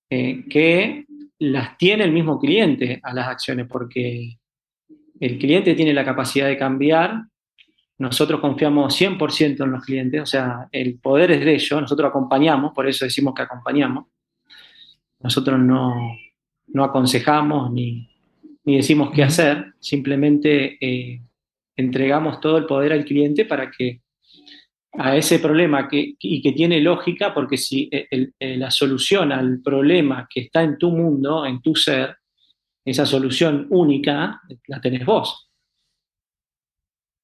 que las tiene el mismo cliente a las acciones, porque el cliente tiene la capacidad de cambiar. Nosotros confiamos 100% en los clientes, o sea, el poder es de ellos, nosotros acompañamos, por eso decimos que acompañamos. Nosotros no aconsejamos ni decimos qué hacer, simplemente entregamos todo el poder al cliente para que a ese problema que tiene lógica, porque si la solución al problema que está en tu mundo, en tu ser, esa solución única, la tenés vos.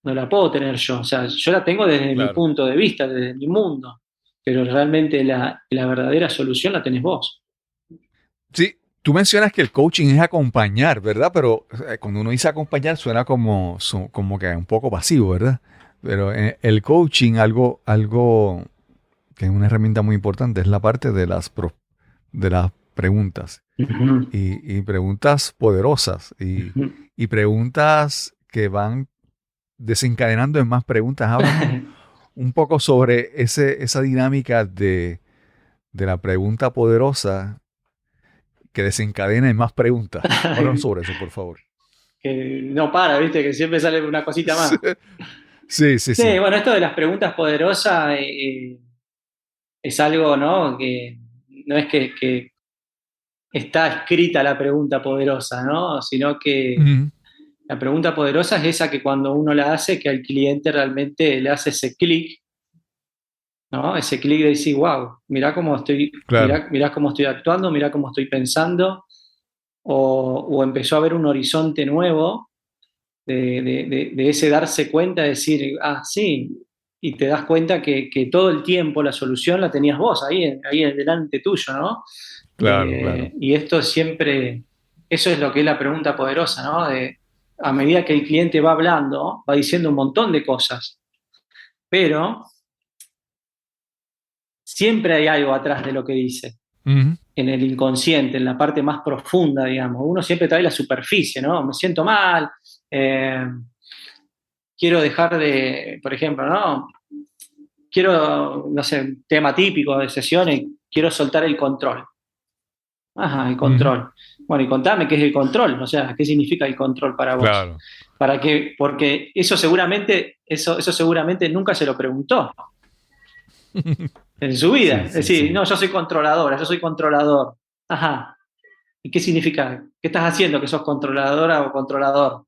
No la puedo tener yo, o sea, yo la tengo desde mi punto de vista, desde mi mundo. pero realmente la verdadera solución la tenés vos. Sí, tú mencionas que el coaching es acompañar, ¿verdad? Pero cuando uno dice acompañar suena como que un poco pasivo, ¿verdad? Pero el coaching, algo que es una herramienta muy importante, es la parte de las preguntas. Ujú. Y preguntas poderosas Ujú. y preguntas que van desencadenando en más preguntas. Háblanos un poco sobre esa dinámica de la pregunta poderosa que desencadena en más preguntas. Háblanos sobre eso, por favor. Que no para, ¿viste? Que siempre sale una cosita más. Sí, sí, Sí, sí. bueno, esto de las preguntas poderosas es algo, ¿no? Que no es que está escrita la pregunta poderosa, ¿no? Sino que Ujú. la pregunta poderosa es esa que cuando uno la hace, que al cliente realmente le hace ese clic, ¿no? Ese clic de decir, wow, Claro, mirá cómo estoy actuando, mirá cómo estoy pensando, o empezó a ver un horizonte nuevo de ese darse cuenta, de decir, ah, sí, y te das cuenta que todo el tiempo la solución la tenías vos ahí delante tuyo, ¿no? claro, claro. Y esto siempre, eso es lo que es la pregunta poderosa, ¿no? A medida que el cliente va hablando, va diciendo un montón de cosas, pero siempre hay algo atrás de lo que dice, Ujú. en el inconsciente, en la parte más profunda, digamos. Uno siempre trae la superficie, ¿no? Me siento mal, eh, quiero dejar de, por ejemplo, ¿no? Quiero, no sé, tema típico de sesiones, quiero soltar el control. Ajá, el Ujú. control. Bueno, y contame qué es el control, o sea, qué significa el control para vos. Claro. ¿Para qué? Porque eso seguramente nunca se lo preguntó en su vida. Sí, Es sí, decir, sí. no, yo soy controladora, yo soy controlador. Ajá. ¿Y qué significa? ¿Qué estás haciendo que sos controladora o controlador?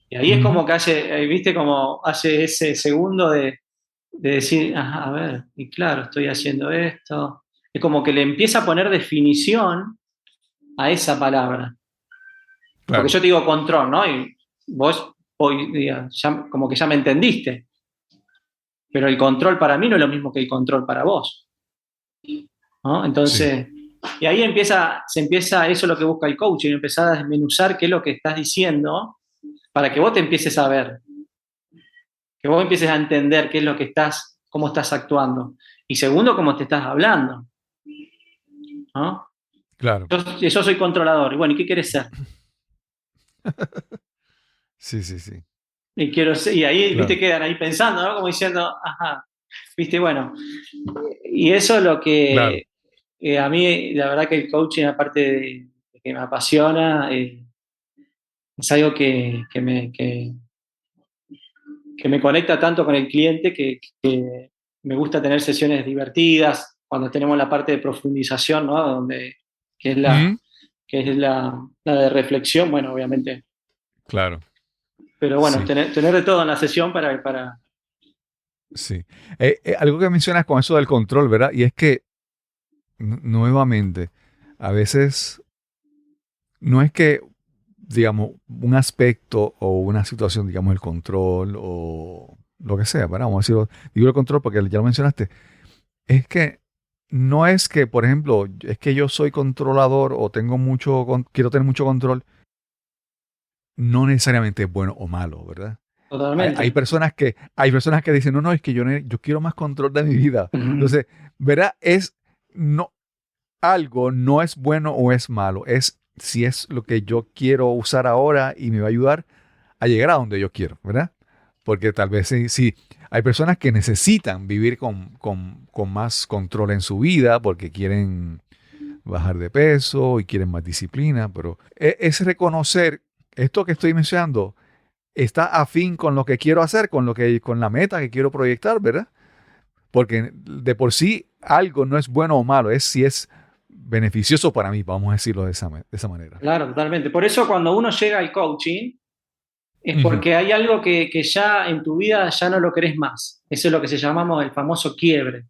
Y ahí es Ujú. como que hace, viste, como hace ese segundo de decir, ajá, a ver, y claro, estoy haciendo esto. Es como que le empieza a poner definición a esa palabra. Porque Claro. yo te digo control, ¿no? Y vos hoy día como que ya me entendiste. Pero el control para mí no es lo mismo que el control para vos, ¿no? Sí. Entonces, y ahí se empieza, eso es lo que busca el coaching, empezar a desmenuzar qué es lo que estás diciendo para que vos te empieces a ver, que vos empieces a entender qué es lo que estás, cómo estás actuando. Y segundo, cómo te estás hablando, ¿no? Claro. Yo soy controlador. Y bueno, ¿y qué quieres ser? Sí, sí, sí. Y quiero ser, y ahí, viste, Claro. quedan ahí pensando, ¿no? Como diciendo, ajá, viste, bueno. Y eso es lo Claro. que a mí, la verdad que el coaching, aparte de que me apasiona, es algo que me conecta tanto con el cliente que me gusta tener sesiones divertidas, cuando tenemos la parte de profundización, ¿no? Que es Ujú. la de reflexión, bueno, obviamente. Claro. Pero bueno, Sí, tener de todo en la sesión sí. Algo que mencionas con eso del control, ¿verdad? Y es que, nuevamente, a veces no es que, digamos, un aspecto o una situación, digamos, el control o lo que sea, ¿verdad? Vamos a decirlo, digo el control porque ya lo mencionaste, es que no es que, por ejemplo, es que yo soy controlador o quiero tener mucho control, no necesariamente es bueno o malo, ¿verdad? totalmente. Hay personas que dicen, no, no, es que yo quiero más control de mi vida. Ujú. Entonces, ¿verdad? No, algo no es bueno o es malo, es si es lo que yo quiero usar ahora y me va a ayudar a llegar a donde yo quiero, ¿verdad? Porque tal vez sí, hay personas que necesitan vivir con más control en su vida porque quieren bajar de peso y quieren más disciplina, pero es reconocer esto que estoy mencionando está afín con lo que quiero hacer, con la meta que quiero proyectar, ¿verdad? Porque de por sí algo no es bueno o malo, es si es beneficioso para mí, vamos a decirlo de esa manera. Claro, totalmente. Por eso cuando uno llega al coaching, es Ujú. porque hay algo que ya en tu vida ya no lo querés más. Eso es lo que se llamamos el famoso quiebre.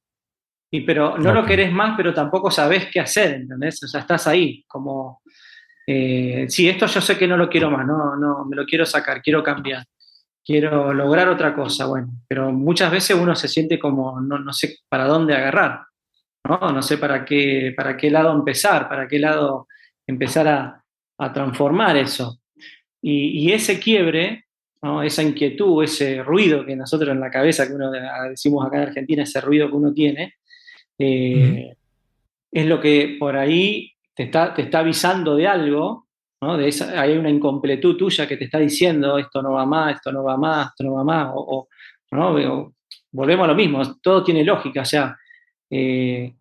Pero no lo Ok, querés más, pero tampoco sabés qué hacer, ¿entendés? O sea, estás ahí, como, sí, esto yo sé que no lo quiero más, no, no, me lo quiero sacar, quiero cambiar. quiero lograr otra cosa, bueno, pero muchas veces uno se siente como no sé para dónde agarrar, ¿no? No sé para qué lado empezar, para qué lado empezar a transformar eso. Y ese quiebre, ¿no? Esa inquietud, ese ruido que nosotros en la cabeza, que uno decimos acá en Argentina, ese ruido que uno tiene, Ujú. es lo que por ahí te está avisando de algo, ¿no? Hay una incompletud tuya que te está diciendo esto no va más, esto no va más, esto no va más, ¿no? Volvemos a lo mismo, todo tiene lógica, o sea, eh,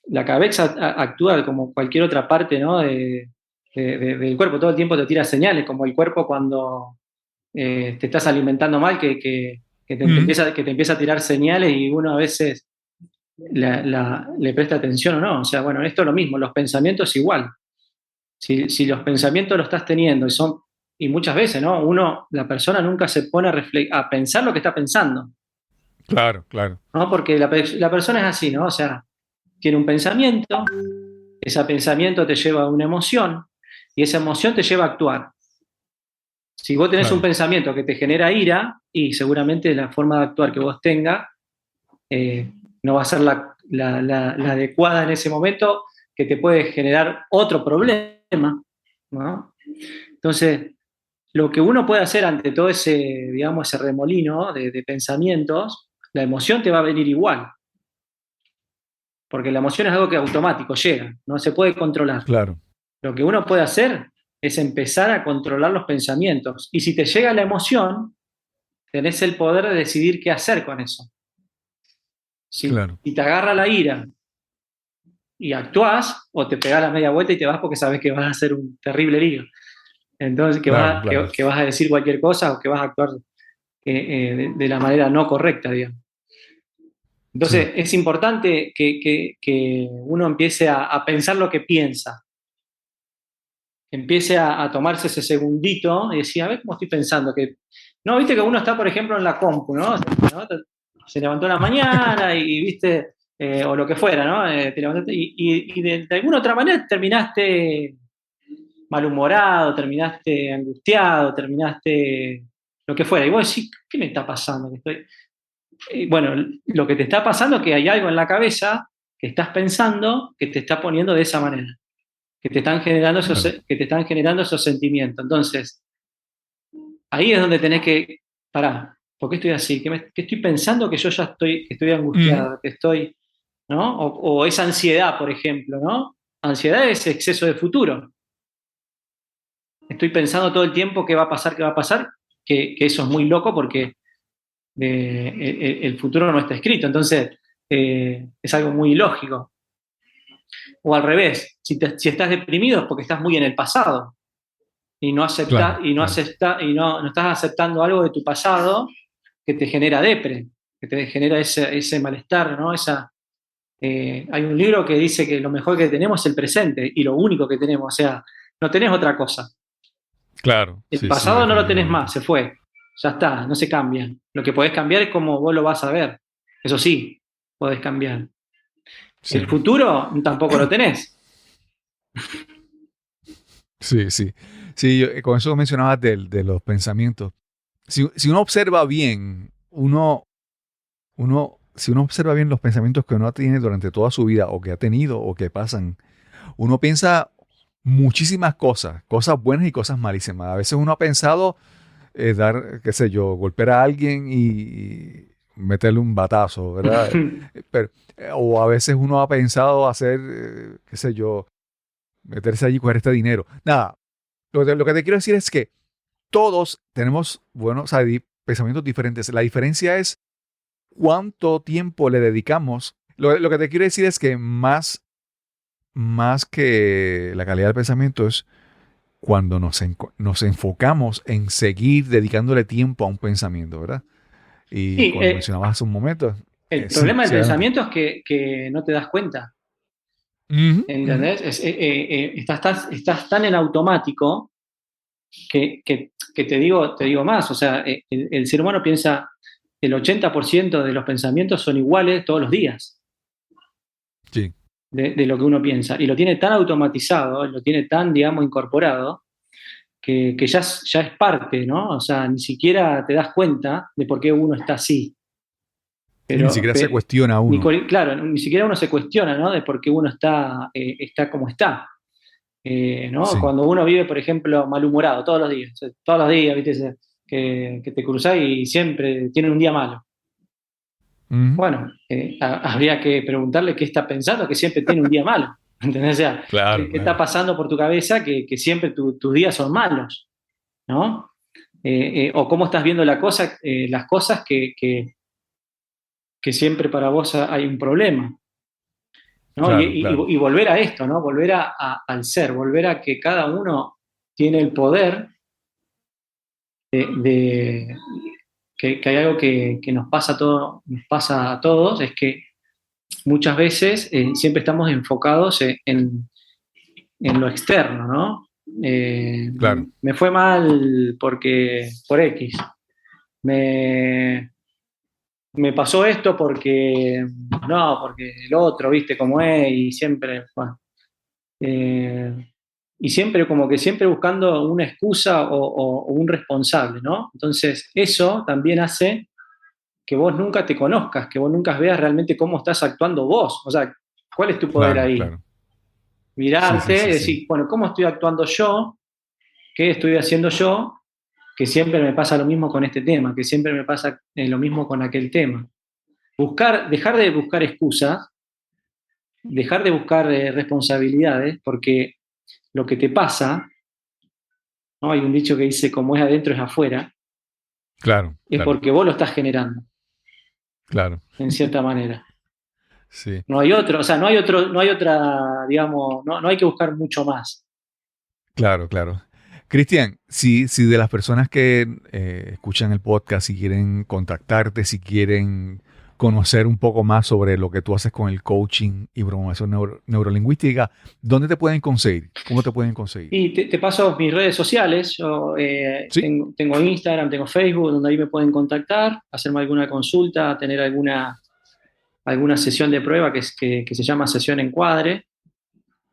la cabeza actúa como cualquier otra parte, ¿no? Del cuerpo, todo el tiempo te tira señales, como el cuerpo cuando te estás alimentando mal, Ujú. que te empieza a tirar señales y uno a veces le presta atención o no. O sea, bueno, esto es lo mismo, los pensamientos igual. Si los pensamientos los estás teniendo y muchas veces, ¿no? La persona nunca se pone a pensar lo que está pensando, Claro, claro. ¿no? Porque la persona es así, ¿no? O sea, tiene un pensamiento, ese pensamiento te lleva a una emoción y esa emoción te lleva a actuar. Si vos tenés un Claro. pensamiento que te genera ira, y seguramente la forma de actuar que vos tengas no va a ser la adecuada en ese momento, que te puede generar otro problema, ¿no? Entonces, lo que uno puede hacer ante todo ese, digamos, ese remolino de pensamientos, la emoción te va a venir igual, porque la emoción es algo que automático llega, no se puede controlar. Claro. Lo que uno puede hacer es empezar a controlar los pensamientos. Y si te llega la emoción, tenés el poder de decidir qué hacer con eso. Claro. Si te agarra la ira y actuás, o te pegás la media vuelta y te vas porque sabes que vas a hacer un terrible lío. Entonces, Claro, claro. que vas a decir cualquier cosa o que vas a actuar de la manera no correcta, digamos. Sí. Entonces, es importante que uno empiece a pensar lo que piensa, empiece a tomarse ese segundito y decir, a ver cómo estoy pensando. No, viste que uno está, por ejemplo, en la compu, ¿no? Se levantó en la mañana y viste, o lo que fuera, ¿no? Te levantaste y de alguna otra manera terminaste malhumorado, terminaste angustiado, terminaste lo que fuera. Y vos decís, ¿qué me está pasando? Bueno, lo que te está pasando es que hay algo en la cabeza que estás pensando que te está poniendo de esa manera, Claro. que te están generando esos sentimientos. Entonces, ahí es donde tenés que parar. ¿Por qué estoy así? ¿Qué estoy pensando que yo ya que estoy Ujú. angustiado, que estoy, ¿no? O esa ansiedad, por ejemplo, ¿no? Ansiedad es exceso de futuro. Estoy pensando todo el tiempo qué va a pasar, que eso es muy loco porque el futuro no está escrito, entonces es algo muy ilógico. O al revés, si estás deprimido es porque estás muy en el pasado y Claro, claro. no estás aceptando algo de tu pasado que te genera depre, que te genera ese malestar, ¿no? Hay un libro que dice que lo mejor que tenemos es el presente y lo único que tenemos, o sea, no tenés otra cosa. Claro. El Sí, sí, pasado no lo tenés definitivamente. más, se fue, ya está, no se cambia. Lo que podés cambiar es cómo vos lo vas a ver. Eso sí, podés cambiar. El Sí. futuro tampoco lo tenés. Sí, sí. Sí, con eso mencionabas de los pensamientos. Si uno observa bien, si uno observa bien los pensamientos que uno tiene durante toda su vida, o que ha tenido, o que pasan, uno piensa muchísimas cosas, cosas buenas y cosas malísimas. A veces uno ha pensado dar, qué sé yo, golpear a alguien y meterle un batazo, ¿verdad? O a veces uno ha pensado hacer, qué sé yo, meterse allí y coger este dinero. Nada, lo que te quiero decir es que todos tenemos, bueno, o sea, pensamientos diferentes. La diferencia es cuánto tiempo le dedicamos. Lo que te quiero decir es que más que la calidad del pensamiento es cuando nos enfocamos en seguir dedicándole tiempo a un pensamiento, ¿verdad? Y Sí, como mencionabas hace un momento, el sí, problema del sí, adelante. pensamiento es que no te das cuenta. Ujú, ujú. ¿Entendés? Estás tan en automático que te digo más. O sea, el ser humano piensa, el 80% de los pensamientos son iguales todos los días Sí, de lo que uno piensa. Y lo tiene tan automatizado, lo tiene tan, digamos, incorporado, que ya es parte, ¿no? O sea, ni siquiera te das cuenta de por qué uno está así. Ni siquiera se cuestiona uno. Claro, ni siquiera uno se cuestiona, ¿no? De por qué uno está como está. ¿No? Sí. Cuando uno vive, por ejemplo, malhumorado todos los días, ¿viste? Que te cruzás y siempre tienen un día malo. Ujú. Bueno, habría que preguntarle qué está pensando, que siempre tiene un día malo. ¿Entendés? O sea, Claro, ¿qué está pasando por tu cabeza que siempre tus días son malos? ¿No? O cómo estás viendo las cosas que siempre para vos hay un problema. ¿No? Claro, Y claro. volver a esto, ¿no? Volver al ser, volver a que cada uno tiene el poder que hay algo que nos pasa a todos, es que muchas veces siempre estamos enfocados en lo externo, ¿no? Claro. Me fue mal por X. Me pasó esto porque el otro, viste cómo es, y siempre, bueno, y siempre buscando una excusa o un responsable, ¿no? Entonces, eso también hace que vos nunca te conozcas, que vos nunca veas realmente cómo estás actuando vos. O sea, ¿cuál es tu poder Claro, ahí? claro. Mirarte Sí. y decir, bueno, ¿cómo estoy actuando yo? ¿Qué estoy haciendo yo? Que siempre me pasa lo mismo con este tema, que siempre me pasa lo mismo con aquel tema. Dejar de buscar excusas, dejar de buscar responsabilidades, porque lo que te pasa, ¿no? Hay un dicho que dice, como es adentro es afuera, Claro, es claro, porque vos lo estás generando, claro. en cierta manera. Sí. No hay otro, o sea, no hay otra, digamos, no hay que buscar mucho más. Claro, claro. Cristian, si de las personas que escuchan el podcast, si quieren contactarte, si quieren conocer un poco más sobre lo que tú haces con el coaching y programación neurolingüística, ¿dónde te pueden conseguir? ¿Cómo te pueden conseguir? Y te paso mis redes sociales. Yo Sí. tengo Instagram, tengo Facebook, donde ahí me pueden contactar, hacerme alguna consulta, tener alguna sesión de prueba que se llama sesión encuadre.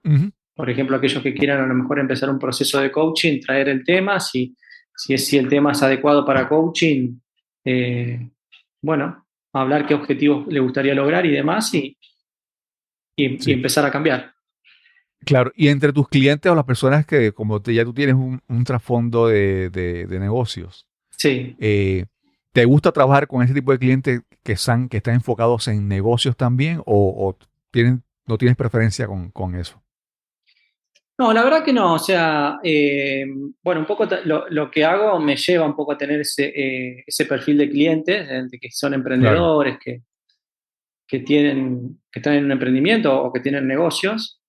Ujú. Por ejemplo, aquellos que quieran a lo mejor empezar un proceso de coaching, traer el tema, si el tema es adecuado para coaching, bueno, hablar qué objetivos le gustaría lograr y demás, y Sí. empezar a cambiar. Claro, y entre tus clientes o las personas que, como ya tú tienes un trasfondo de negocios, Sí. ¿te gusta trabajar con ese tipo de clientes que están enfocados en negocios también o no tienes preferencia con eso? No, la verdad que no. O sea, bueno, un poco lo que hago me lleva un poco a tener ese perfil de clientes, de que son emprendedores, que están en un emprendimiento o que tienen negocios.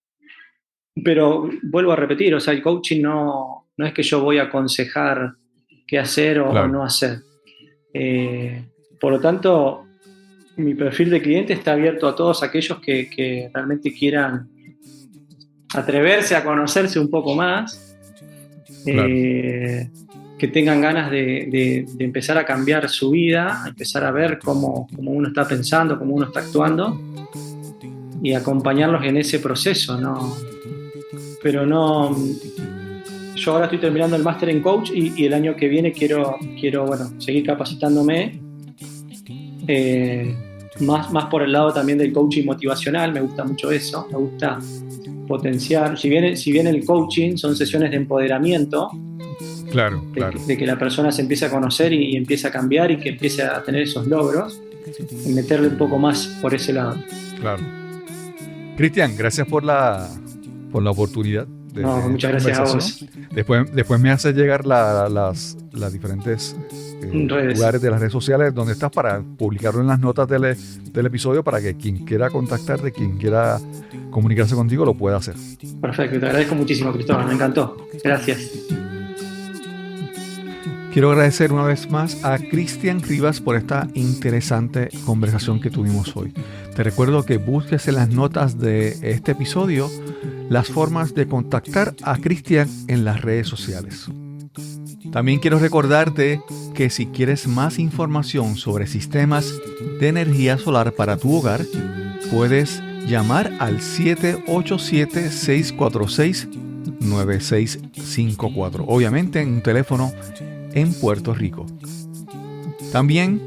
Pero vuelvo a repetir, o sea, el coaching no es que yo voy a aconsejar qué hacer o no hacer. Por lo tanto, mi perfil de cliente está abierto a todos aquellos que realmente quieran atreverse a conocerse un poco más, que tengan ganas de empezar a cambiar su vida, a empezar a ver cómo uno está pensando, cómo uno está actuando, y acompañarlos en ese proceso, ¿no? Pero no, yo ahora estoy terminando el máster en coach y el año que viene quiero bueno, seguir capacitándome, más por el lado también del coaching motivacional. Me gusta mucho eso, me gusta potenciar, si bien el coaching son sesiones de empoderamiento, de que la persona se empiece a conocer y empiece a cambiar y que empiece a tener esos logros, y meterle un poco más por ese lado. Claro. Cristian, gracias por la oportunidad. Muchas gracias a vos. Después me haces llegar las diferentes lugares de las redes sociales donde estás para publicarlo en las notas del episodio para que quien quiera contactarte, quien quiera comunicarse contigo, lo pueda hacer. Perfecto, te agradezco muchísimo, Cristóbal, me encantó. Gracias. Quiero agradecer una vez más a Cristian Rivas por esta interesante conversación que tuvimos hoy. Te recuerdo que busques en las notas de este episodio las formas de contactar a Cristian en las redes sociales. También quiero recordarte que si quieres más información sobre sistemas de energía solar para tu hogar, puedes llamar al 787-646-9999 9654. Obviamente en un teléfono en Puerto Rico. También,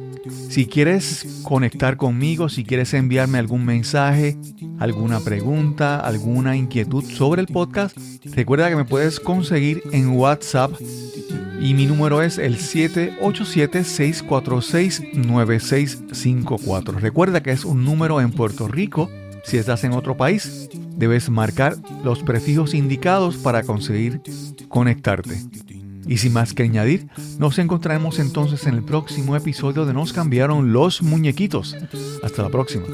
si quieres conectar conmigo, si quieres enviarme algún mensaje, alguna pregunta, alguna inquietud sobre el podcast, recuerda que me puedes conseguir en WhatsApp y mi número es el 787-646-9654. Recuerda que es un número en Puerto Rico. Si estás en otro país, debes marcar los prefijos indicados para conseguir conectarte. Y sin más que añadir, nos encontraremos entonces en el próximo episodio de Nos cambiaron los muñequitos. Hasta la próxima.